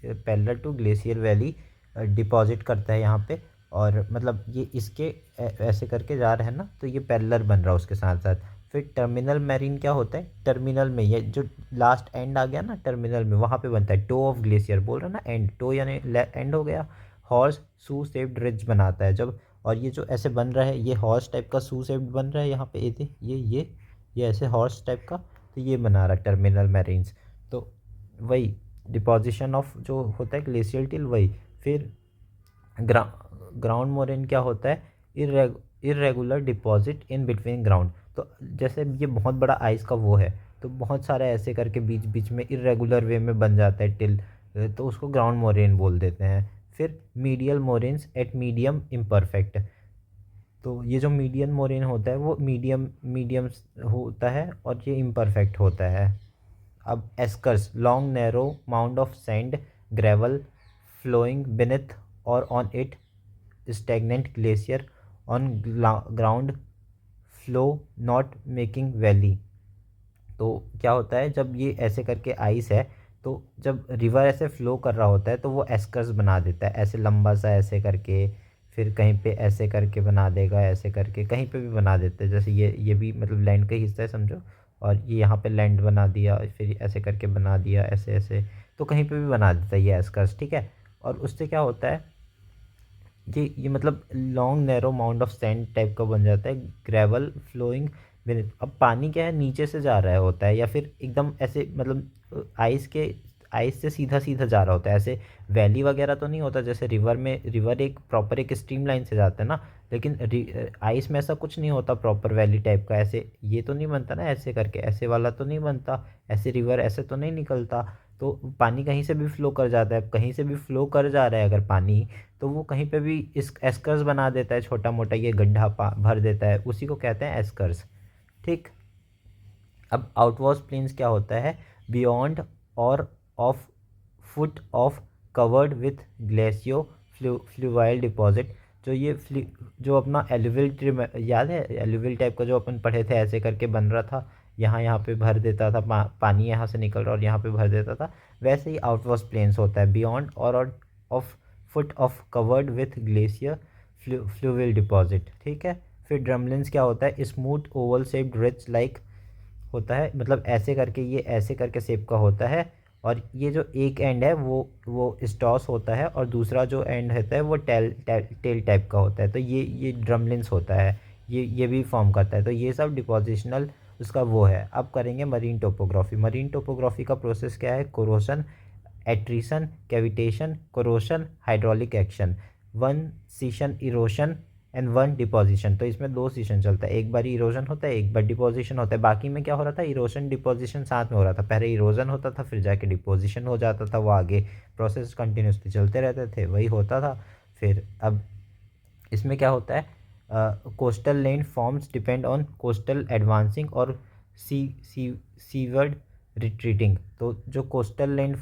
parallel to glacier valley deposit करता है यहाँ पे। और मतलब ये इसके ऐसे करके जा रहा है ना, तो ये पैरेलल बन रहा है उसके साथ साथ। फिर टर्मिनल मैरीन क्या होता है, टर्मिनल में ये जो लास्ट एंड आ गया ना टर्मिनल में, वहाँ पे बनता है टो ऑफ ग्लेशियर, बोल रहा ना एंड, टो यानी एंड हो गया। हॉर्स शू शेप्ड रिज बनाता है जब, और ये जो ऐसे बन रहा है ये हॉर्स टाइप का शू शेप्ड बन रहा है यहाँ पे, ये ऐसे हॉर्स टाइप का, तो ये बना रहा है टर्मिनल मैरीन्स। तो वही डिपोजिशन ऑफ जो होता है ग्लेशियल टिल वही। फिर ग्राउंड मोरेन क्या होता है, irregular deposit in between ground. तो जैसे ये बहुत बड़ा आइस का वो है, तो बहुत सारे ऐसे करके बीच बीच में इरेगुलर वे में बन जाता है टिल, तो उसको ग्राउंड मोरेन बोल देते हैं। फिर medial moraines eight medium imperfect. तो ये जो मीडियन मोरेन होता है वो मीडियम होता है और ये इम्परफेक्ट होता है। अब eskers, long narrow mound of sand gravel flowing beneath और on it stagnant glacier on ground flow not making valley. तो क्या होता है, जब ये ऐसे करके आइस है, तो जब रिवर ऐसे फ्लो कर रहा होता है तो वो एस्कर्स बना देता है, ऐसे लंबा सा ऐसे करके, फिर कहीं पे ऐसे करके बना देगा, ऐसे करके कहीं पे भी बना देते हैं। जैसे ये भी मतलब लैंड का ही हिस्सा है समझो, और ये यहाँ पे लैंड बना दिया, फिर ऐसे करके बना दिया ऐसे ऐसे, तो कहीं पे भी बना देता है ये एस्कर्स। ठीक है, और उससे क्या होता है, ये मतलब long narrow mount of sand type का बन जाता है, ग्रेवल फ्लोइंग विद। अब पानी क्या है, नीचे से जा रहा होता है, या फिर एकदम ऐसे मतलब आइस से सीधा सीधा जा रहा होता है, ऐसे वैली वगैरह तो नहीं होता जैसे रिवर में। रिवर एक प्रॉपर एक स्ट्रीम लाइन से जाता है ना, लेकिन आइस में ऐसा कुछ नहीं होता प्रॉपर वैली टाइप का, ऐसे ये तो नहीं बनता ना ऐसे करके, ऐसे वाला तो नहीं बनता, ऐसे रिवर ऐसे तो नहीं निकलता। तो पानी कहीं से भी फ्लो कर जाता है, कहीं से भी फ्लो कर जा रहा है अगर पानी, तो वो कहीं पे भी इस एस्कर्स बना देता है, छोटा मोटा ये गड्ढा भर देता है, उसी को कहते हैं एस्कर्स। ठीक, अब आउटवर्स प्लेन्स क्या होता है, बियॉन्ड और of foot of covered with glacio fluvial deposit. जो जो अपना एलुविल याद है, एलुविल टाइप का जो अपन पढ़े थे, ऐसे करके बन रहा था, यहाँ पे भर देता था, पानी यहाँ से निकल रहा और यहाँ पे भर देता था, वैसे ही आउटवर्स प्लेन्स होता है, बियॉन्ड और of foot of covered with glacier fluvial deposit. ठीक है, फिर ड्रमलिन्स क्या होता है, smooth oval shaped ridge like होता है, मतलब ऐसे करके ये ऐसे करके शेप का होता है, और ये जो एक एंड है वो स्टॉस होता है, और दूसरा जो एंड होता है वो टेल टाइप का होता है। तो ये ड्रमलिन्स होता है, ये भी फॉर्म करता है। तो ये सब डिपोजिशनल उसका वो है। अब करेंगे मरीन टोपोग्राफी। मरीन टोपोग्राफी का प्रोसेस क्या है, corrosion, attrition, cavitation, corrosion, hydraulic action, one session erosion and one deposition. तो इसमें दो सीशन चलता है, एक बार इरोजन होता है, एक बार डिपोजिशन होता है। बाकी में क्या हो रहा था, इरोजन डिपोजिशन साथ में हो रहा था, पहले इरोजन होता था फिर जाके डिपोजिशन हो जाता था, वो आगे प्रोसेस कंटिन्यूसली चलते रहते थे, वही होता था। फिर अब इसमें क्या होता है, coastal land forms depend on coastal advancing और सीवर्ड रिट्रीटिंग। तो जो कोस्टल लैंड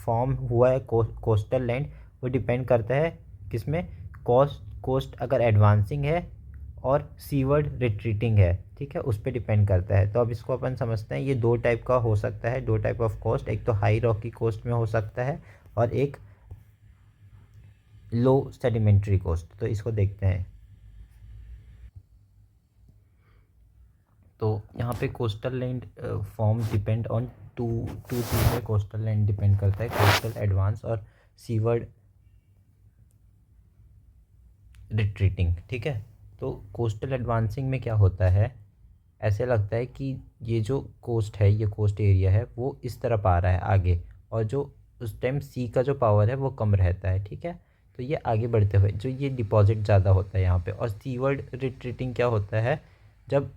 फॉर्म हुआ है, कोस्टल लैंड, वो डिपेंड करता है किसमें, कोस्ट अगर एडवांसिंग है और सीवर्ड रिट्रीटिंग है, ठीक है, उस पर डिपेंड करता है। तो अब इसको अपन समझते हैं, ये दो टाइप का हो सकता है, दो टाइप ऑफ कोस्ट, एक तो हाई रॉकी कोस्ट में हो सकता है और एक लो सेडिमेंट्री कोस्ट। तो इसको देखते हैं। तो यहाँ पे coastal land form depend on two two चीज़ें। कोस्टल लैंड डिपेंड करता है कोस्टल एडवांस और सीवर्ड रिट्रीटिंग, ठीक है। तो कोस्टल एडवांसिंग में क्या होता है, ऐसे लगता है कि ये जो कोस्ट है, ये कोस्ट एरिया है, वो इस तरफ आ रहा है आगे, और जो उस टाइम सी का जो पावर है वो कम रहता है, ठीक है। तो ये आगे बढ़ते हुए जो ये डिपॉजिट ज़्यादा होता है यहाँ पे। और सीवर्ड रिट्रीटिंग क्या होता है, जब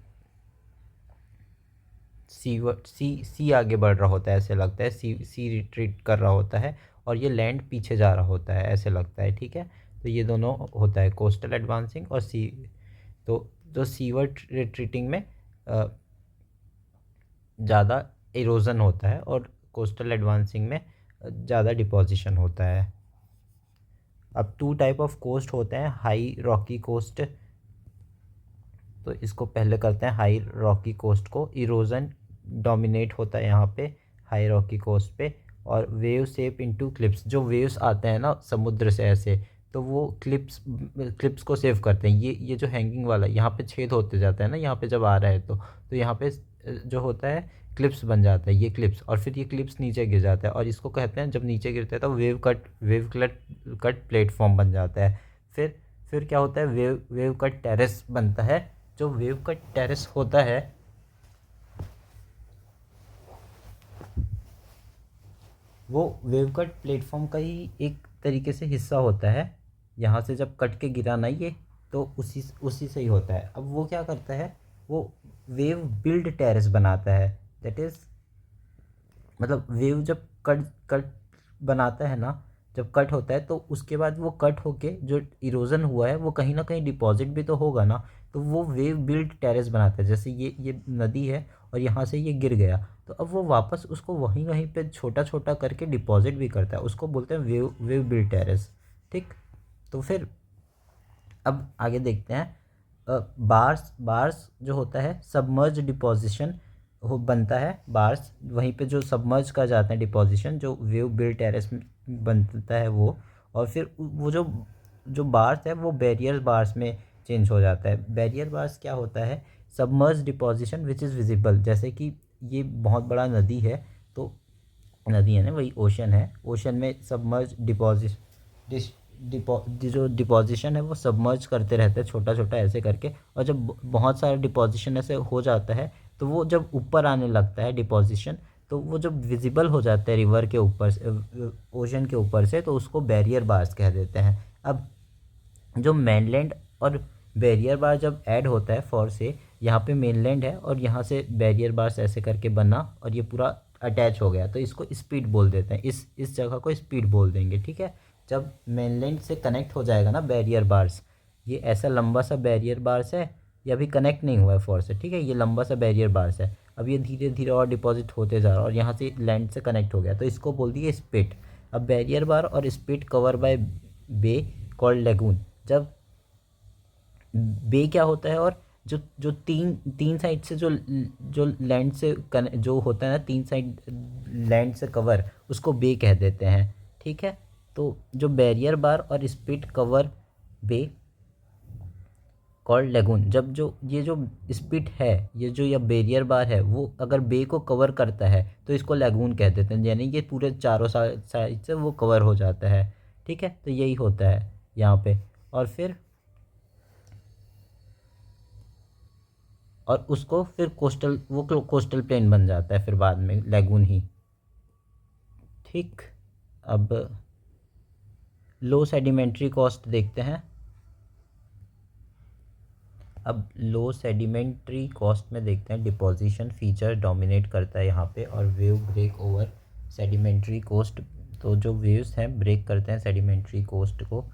सी आगे बढ़ रहा होता है, ऐसे लगता है सी रिट्रीट कर रहा होता है और ये लैंड पीछे जा रहा होता है, ऐसे लगता है, ठीक है। तो ये दोनों होता है, कोस्टल एडवांसिंग और सी। तो जो सीवर्ड रिट्रीटिंग में ज़्यादा इरोज़न होता है और कोस्टल एडवांसिंग में ज़्यादा डिपोजिशन होता है। अब टू टाइप ऑफ कोस्ट होते हैं, हाई रॉकी कोस्ट। तो इसको पहले करते हैं हाई रॉकी कोस्ट को। इरोज़न डोमिनेट होता है यहाँ पे हाई रॉकी कोस्ट पे, और वेव शेप इनटू क्लिप्स। जो वेव्स आते हैं ना समुद्र से ऐसे, तो वो क्लिप्स को सेव करते हैं। ये जो हैंगिंग वाला यहाँ पे छेद होते जाता है ना, यहाँ पे जब आ रहा है तो यहाँ पे जो होता है क्लिप्स बन जाता है, ये क्लिप्स, और फिर ये क्लिप्स नीचे गिर जाता है, और इसको कहते हैं, जब नीचे गिरता है तो वेव कट प्लेटफॉर्म बन जाता है। फिर क्या होता है, वेव कट टेरेस बनता है। जो वेव कट टेरेस होता है, वो वेव कट प्लेटफॉर्म का ही एक तरीके से हिस्सा होता है। यहाँ से जब कट के गिरा ना ये, तो उसी से ही होता है। अब वो क्या करता है, वो वेव बिल्ड टेरेस बनाता है। दैट इज़, मतलब वेव जब कट कट बनाता है ना, जब कट होता है तो उसके बाद वो कट होके जो इरोजन हुआ है वो कहीं ना कहीं डिपॉजिट भी तो होगा ना, तो वो वेव बिल्ड टेरेस बनाता है। जैसे ये नदी है और यहाँ से ये गिर गया, तो अब वो वापस उसको वहीं वहीं पे छोटा छोटा करके डिपॉजिट भी करता है, उसको बोलते हैं वेव बिल्ड टेरेस, ठीक। तो फिर अब आगे देखते हैं। बार्स जो होता है सबमर्ज डिपोजिशन हो बनता है। बार्स वहीं पे जो सबमर्ज कर जाते हैं डिपोजिशन, जो वेव बिल्ड टेरेस बनता है वो। और फिर वो जो जो बार्स है वो बैरियर बार्स में चेंज हो जाता है। बैरियर बार्स क्या होता है, submerge deposition which is visible. जैसे कि ये बहुत बड़ा नदी है, तो नदी है ना, वही ओशन है, ओशन में सबमर्ज जो डिपोजिशन है वो सबमर्ज करते रहते हैं छोटा छोटा ऐसे करके। और जब बहुत सारा डिपोजिशन ऐसे हो जाता है, तो वो जब ऊपर आने लगता है डिपोजिशन, तो वो जब विजिबल हो जाता है रिवर के ऊपर से, ओशन के ऊपर से, तो उसको बैरियर बार्स कह देते हैं। अब जो मेनलैंड और बैरियर बार जब ऐड होता है फॉर से, यहाँ पे मेनलैंड है और यहाँ से बैरियर बार्स ऐसे करके बना और ये पूरा अटैच हो गया, तो इसको स्पीड बोल देते हैं। इस जगह को स्पीड बोल देंगे, ठीक है। जब मेनलैंड से कनेक्ट हो जाएगा ना बैरियर बार्स, ये ऐसा लंबा सा बैरियर बार्स है, ये अभी कनेक्ट नहीं हुआ है फॉर से, ठीक है, ये लंबा सा बैरियर बार्स है। अब ये धीरे धीरे और डिपॉजिट होते जा रहा है और यहाँ से लैंड से कनेक्ट हो गया, तो इसको बोल दिए स्पिट। अब बैरियर बार और spit cover by bay called lagoon. जब बे क्या होता है, और जो जो तीन तीन साइड से जो लैंड से जो होता है ना, तीन साइड लैंड से कवर, उसको बे कह देते हैं, ठीक है। तो जो बैरियर बार और स्पिट कवर बे कॉल्ड लेगून, जब जो ये जो स्पिट है, ये जो या बैरियर बार है, वो अगर बे को कवर करता है तो इसको लेगून कह देते हैं, यानी ये पूरे चारों साइड से वो कवर हो जाता है, ठीक है। तो यही होता है यहाँ पे। और फिर और उसको फिर कोस्टल प्लेन बन जाता है फिर बाद में लेगून ही, ठीक। अब लो सेडिमेंट्री कोस्ट देखते हैं। अब लो सेडिमेंट्री कोस्ट में देखते हैं, डिपोजिशन फीचर डोमिनेट करता है यहाँ पे, और wave break over sedimentary coast. तो जो वेव्स हैं ब्रेक करते हैं सेडिमेंट्री कोस्ट को,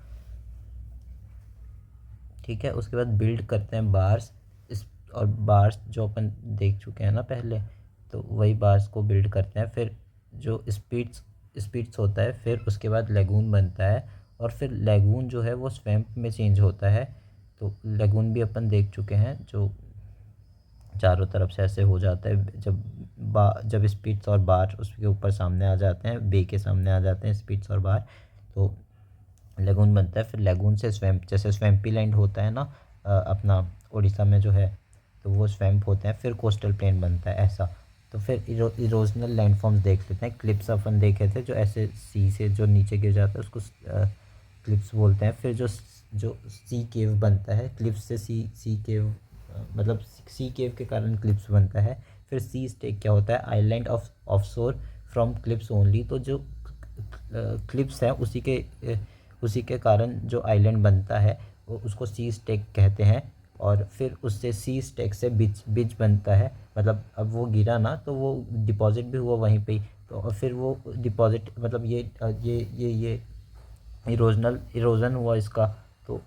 ठीक है। उसके बाद बिल्ड करते हैं बार्स। इस और बार्स जो अपन देख चुके हैं ना पहले, तो वही बार्स को बिल्ड करते हैं। फिर जो स्पीड्स होता है, फिर उसके बाद लेगून बनता है, और फिर लेगून जो है वो स्वैम्प में चेंज होता है। तो लगून भी अपन देख चुके हैं, जो चारों तरफ से ऐसे हो जाता है जब स्पिट्स और बार उसके ऊपर सामने आ जाते हैं, बे के सामने आ जाते हैं स्पिट्स और बार, तो लगून बनता है। फिर लगून से स्वैम्प, जैसे स्वैम्पी लैंड होता है ना अपना उड़ीसा में जो है, तो वो स्वैम्प होते हैं। फिर कोस्टल प्लेन बनता है ऐसा। तो फिर इरोजनल लैंडफॉर्म्स देख लेते हैं। क्लिप्स अपन देखे थे जो ऐसे सी से जो नीचे गिर जाता है उसको क्लिप्स बोलते हैं। फिर जो जो सी केव बनता है, क्लिप्स से सी केव, मतलब सी केव के कारण क्लिप्स बनता है। फिर सी स्टेक क्या होता है, आइलैंड ऑफ शोर फ्रॉम क्लिप्स ओनली। तो जो क्लिप्स हैं उसी के कारण जो आइलैंड बनता है वो उसको सी स्टेक कहते हैं। और फिर उससे सी स्टेक से बीच बनता है, मतलब अब वो गिरा ना तो वो डिपॉजिट भी हुआ वहीं पे ही। तो और फिर वो डिपॉजिट मतलब ये इरोजन हुआ इसका। तो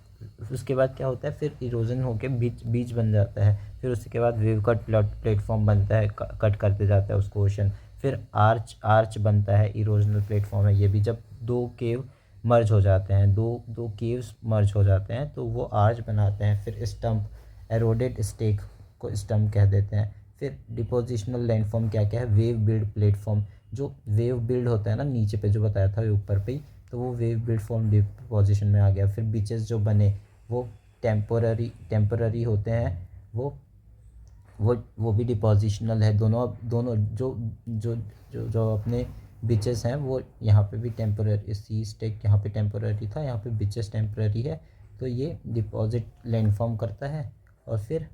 उसके बाद क्या होता है, फिर इरोजन होके बीच बन जाता है। फिर उसके बाद वेव कट प्लेटफॉर्म बनता है, कट करते जाता है उसको ओशन। फिर आर्च बनता है, इरोजनल प्लेटफॉर्म है ये भी। जब दो केव मर्ज हो जाते हैं, दो केव्स मर्ज हो जाते हैं तो वो आर्च बनाते हैं। फिर स्टम्प, एरोडेड स्टेक को स्टम्प कह देते हैं। फिर डिपोजिशनल लैंडफॉर्म क्या क्या है, वेव बिल्ड प्लेटफॉर्म। जो वेव बिल्ड होता है ना नीचे पे जो बताया था ऊपर पे ही, तो वो वेव बिल्ड फॉर्म डिपोजिशन में आ गया। फिर बीचेस जो बने वो टेम्पररी होते हैं, वो भी डिपोजिशनल है। दोनों दोनों जो जो जो जो अपने बीचेस हैं वो यहाँ पे भी टेम्पररी, सी स्टेक यहाँ पे टेम्पररी था, यहाँ पे बीचेस टेम्पररी है। तो ये डिपॉजिट लैंडफॉर्म करता है। और फिर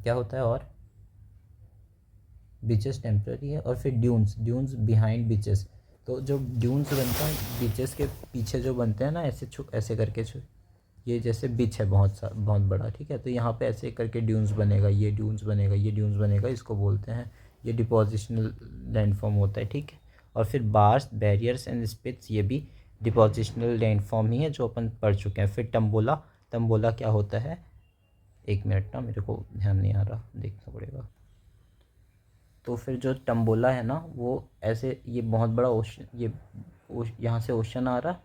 क्या होता है, और बीचेस टेम्पररी है। और फिर ड्यून्स बिहाइंड बीचेस। तो जो ड्यून्स बनता है बीचेस के पीछे जो बनते हैं ना, ऐसे करके ये जैसे बीच है बहुत बड़ा, ठीक है। तो यहाँ पे ऐसे करके ड्यून्स बनेगा, ये ड्यून्स बनेगा, ये ड्यून्स बनेगा, इसको बोलते हैं, ये डिपोजिशनल लैंडफॉर्म होता है, ठीक है। और फिर बार्स, बैरियर्स एंड स्पिट्स, ये भी डिपोजिशनल लैंडफॉर्म ही है जो अपन पढ़ चुके हैं। फिर तंबोला क्या होता है, एक मिनट ना, मेरे को ध्यान नहीं आ रहा, देखना पड़ेगा। तो फिर जो टम्बोला है ना वो ऐसे, ये बहुत बड़ा ओशन, यहाँ से ओशन आ रहा,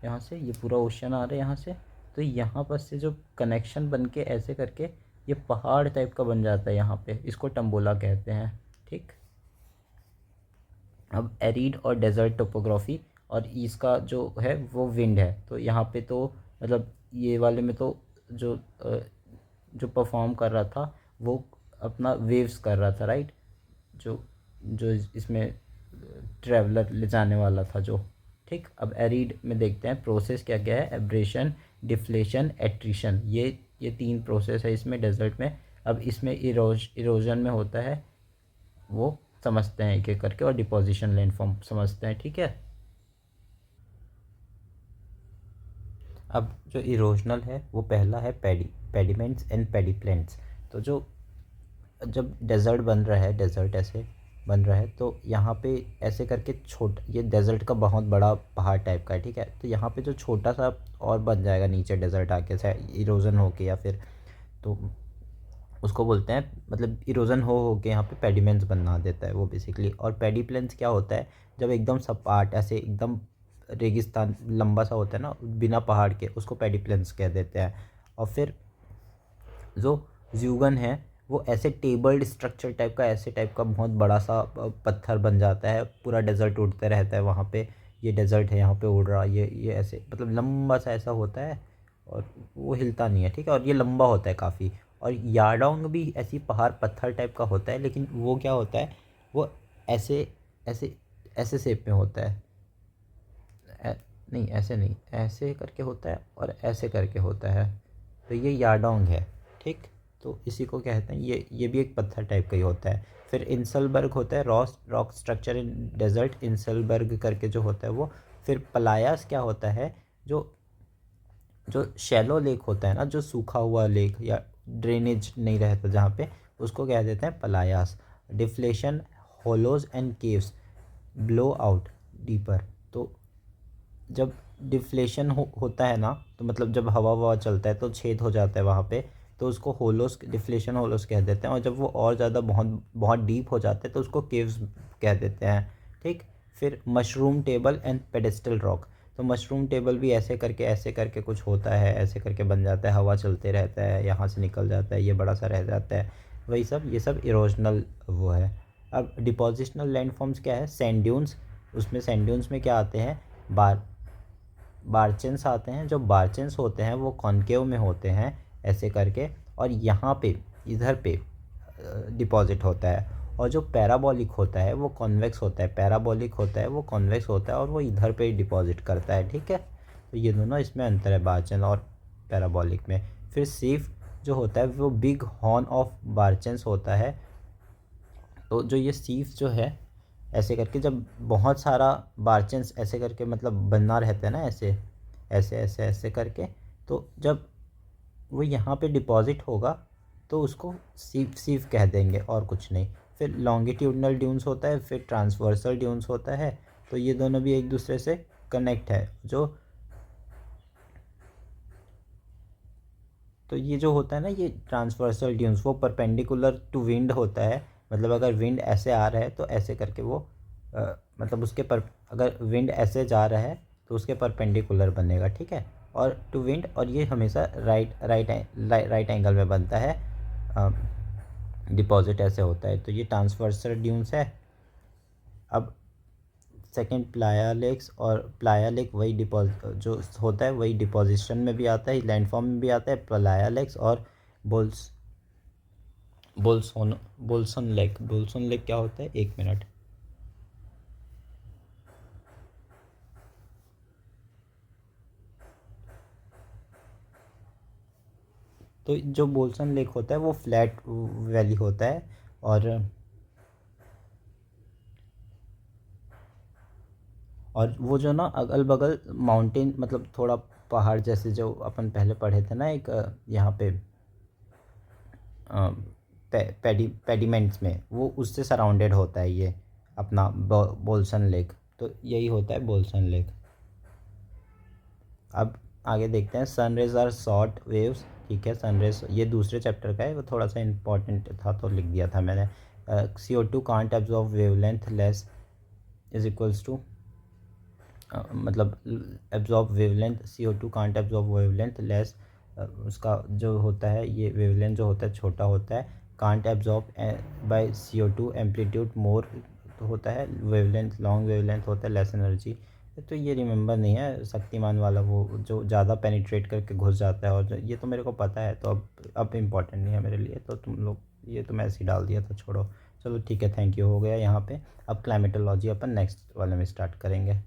यहाँ से ये पूरा ओशन आ रहा है यहाँ से। तो यहाँ पर से जो कनेक्शन बन के ऐसे करके ये पहाड़ टाइप का बन जाता है यहाँ पे, इसको टम्बोला कहते हैं, ठीक। अब एरिड और डेजर्ट टोपोग्राफी, और इसका जो है वो विंड है। तो यहाँ पे तो मतलब ये वाले में तो जो परफॉर्म कर रहा था वो अपना वेव्स कर रहा था, राइट। जो जो इसमें ट्रैवलर ले जाने वाला था जो, ठीक। अब एरिड में देखते हैं प्रोसेस क्या क्या है, एब्रेशन, डिफ्लेशन, एट्रिशन, ये तीन प्रोसेस है इसमें डेजर्ट में। अब इसमें इरोजन में होता है, वो समझते हैं एक एक करके, और डिपोजिशन लैंडफॉर्म समझते हैं, ठीक है। अब जो इरोजनल है वो पहला है पेडिमेंट्स एंड पेडिप्लेंट्स। तो जब डेजर्ट बन रहा है, डेजर्ट ऐसे बन रहा है, तो यहाँ पे ऐसे करके ये डेजर्ट का बहुत बड़ा पहाड़ टाइप का है, ठीक है। तो यहाँ पे जो छोटा सा और बन जाएगा नीचे डेजर्ट आके से इरोजन होके, या फिर तो उसको बोलते हैं, मतलब इरोजन हो के यहाँ पे पेडिमेंट्स बना देता है वो बेसिकली। और पेडिप्लेंस क्या होता है, जब एकदम सपाट ऐसे एकदम रेगिस्तान लंबा सा होता है ना बिना पहाड़ के, उसको पेडिप्लेंस कह देते हैं। और फिर जो ज़्यूगन है वो ऐसे टेबल्ड स्ट्रक्चर टाइप का, ऐसे टाइप का बहुत बड़ा सा पत्थर बन जाता है, पूरा डेजर्ट उड़ते रहता है वहाँ पे। ये डेजर्ट है यहाँ पे उड़ रहा, ये ऐसे मतलब लंबा सा ऐसा होता है, और वो हिलता नहीं है, ठीक है। और ये लंबा होता है काफ़ी। और याडोंग भी ऐसी पहाड़ पत्थर टाइप का होता है, लेकिन वो क्या होता है, वो ऐसे ऐसे ऐसे शेप में होता है, नहीं ऐसे नहीं, ऐसे करके होता है और ऐसे करके होता है। तो ये याडोंग है, ठीक। तो इसी को कहते हैं, ये भी एक पत्थर टाइप का ही होता है। फिर इंसलबर्ग होता है, rock structure in desert, inselberg करके जो होता है वो। फिर पलायास क्या होता है, जो जो शैलो लेक होता है ना, जो सूखा हुआ लेक या ड्रेनेज नहीं रहता जहाँ पे, उसको कह देते हैं playas. Deflation, hollows and caves, blow out deeper. तो जब डिफ्लेशन होता है ना, तो मतलब जब हवा चलता है तो छेद हो जाता है वहाँ पे, तो उसको होलोस, डिफ्लेशन होलोस कह देते हैं। और जब वो और ज़्यादा बहुत बहुत डीप हो जाते हैं तो उसको केव्स कह देते हैं, ठीक। फिर mushroom table and pedestal rock. तो मशरूम टेबल भी ऐसे करके कुछ होता है, ऐसे करके बन जाता है, हवा चलते रहता है, यहाँ से निकल जाता है, ये बड़ा सा रह जाता है, वही सब, ये सब इरोजनल वो है। अब डिपोजिशनल लैंडफॉर्म्स क्या है? Sand dunes. उसमें सैंड ड्यून्स में क्या आते हैं? बारचेंस आते हैं। जो बारचेंस होते हैं वो कॉनकेव में होते हैं ऐसे करके, और यहाँ पे इधर पे डिपॉजिट होता है। और जो पैराबोलिक होता है वो कॉन्वेक्स होता है, पैराबोलिक होता है वो कॉन्वेक्स होता है, और वो इधर पे डिपॉजिट करता है, ठीक है। तो ये दोनों इसमें अंतर है, बारचेंस और पैराबोलिक में। फिर सीफ जो होता है वो बिग हॉर्न ऑफ बारचेंस होता है। तो जो ये सीफ जो है ऐसे करके, जब बहुत सारा बारचेंस ऐसे करके मतलब बनना रहता है ना, ऐसे ऐसे ऐसे ऐसे करके, तो जब वो यहाँ पे डिपॉजिट होगा तो उसको सीफ सीफ कह देंगे और कुछ नहीं। फिर लॉन्गिट्यूडनल ड्यून्स होता है, फिर ट्रांसवर्सल ड्यून्स होता है। तो ये दोनों भी एक दूसरे से कनेक्ट है। तो ये जो होता है ना, ये ट्रांसवर्सल ड्यून्स, वो परपेंडिकुलर टू विंड होता है। मतलब अगर विंड ऐसे आ रहा है तो ऐसे करके वो मतलब उसके पर, अगर विंड ऐसे जा रहा है तो उसके परपेंडिकुलर बनेगा, ठीक है। और टू विंड, और ये हमेशा राइट एंगल में बनता है। डिपॉजिट ऐसे होता है। तो ये ट्रांसवर्सल ड्यून्स है। अब सेकंड प्लाया लेक्स, और प्लाया लेक वही जो होता है वही डिपोजिशन में भी आता है, लैंडफॉर्म में भी आता है, प्लाया लेक्स और बोल्स बोल्सन लेक क्या होता है? 1 मिनट। तो जो बोल्सन लेक होता है वो फ्लैट वैली होता है। और वो जो ना अगल बगल माउंटेन, मतलब थोड़ा पहाड़ जैसे, जो अपन पहले पढ़े थे ना एक यहाँ पे पेडिमेंट्स में, वो उससे सराउंडेड होता है ये अपना बोल्सन लेक। तो यही होता है बोल्सन लेक। अब आगे देखते हैं, सनरेज आर शॉर्ट वेव्स, ठीक है। सनरेज ये दूसरे चैप्टर का है, वो थोड़ा सा इंपॉर्टेंट था तो लिख दिया था मैंने। CO2 can't absorb wavelength less is equals to, मतलब absorb wavelength, CO2 can't absorb wavelength less, उसका जो होता है ये वेवलेंथ जो होता है छोटा होता है। Can't absorb by CO2 amplitude more होता है, वेवलेंथ लॉन्ग वेवलेंथ होता है, लेस एनर्जी। तो ये रिमेंबर नहीं है, शक्तिमान वाला वो जो ज़्यादा पेनिट्रेट करके घुस जाता है, और ये तो मेरे को पता है, तो अब इम्पोर्टेंट नहीं है मेरे लिए, तो तुम लोग ये तो मैं ऐसे ही डाल दिया था, छोड़ो। चलो ठीक है, थैंक यू, हो गया यहाँ पे। अब क्लाइमेटोलॉजी अपन नेक्स्ट वाले में स्टार्ट करेंगे।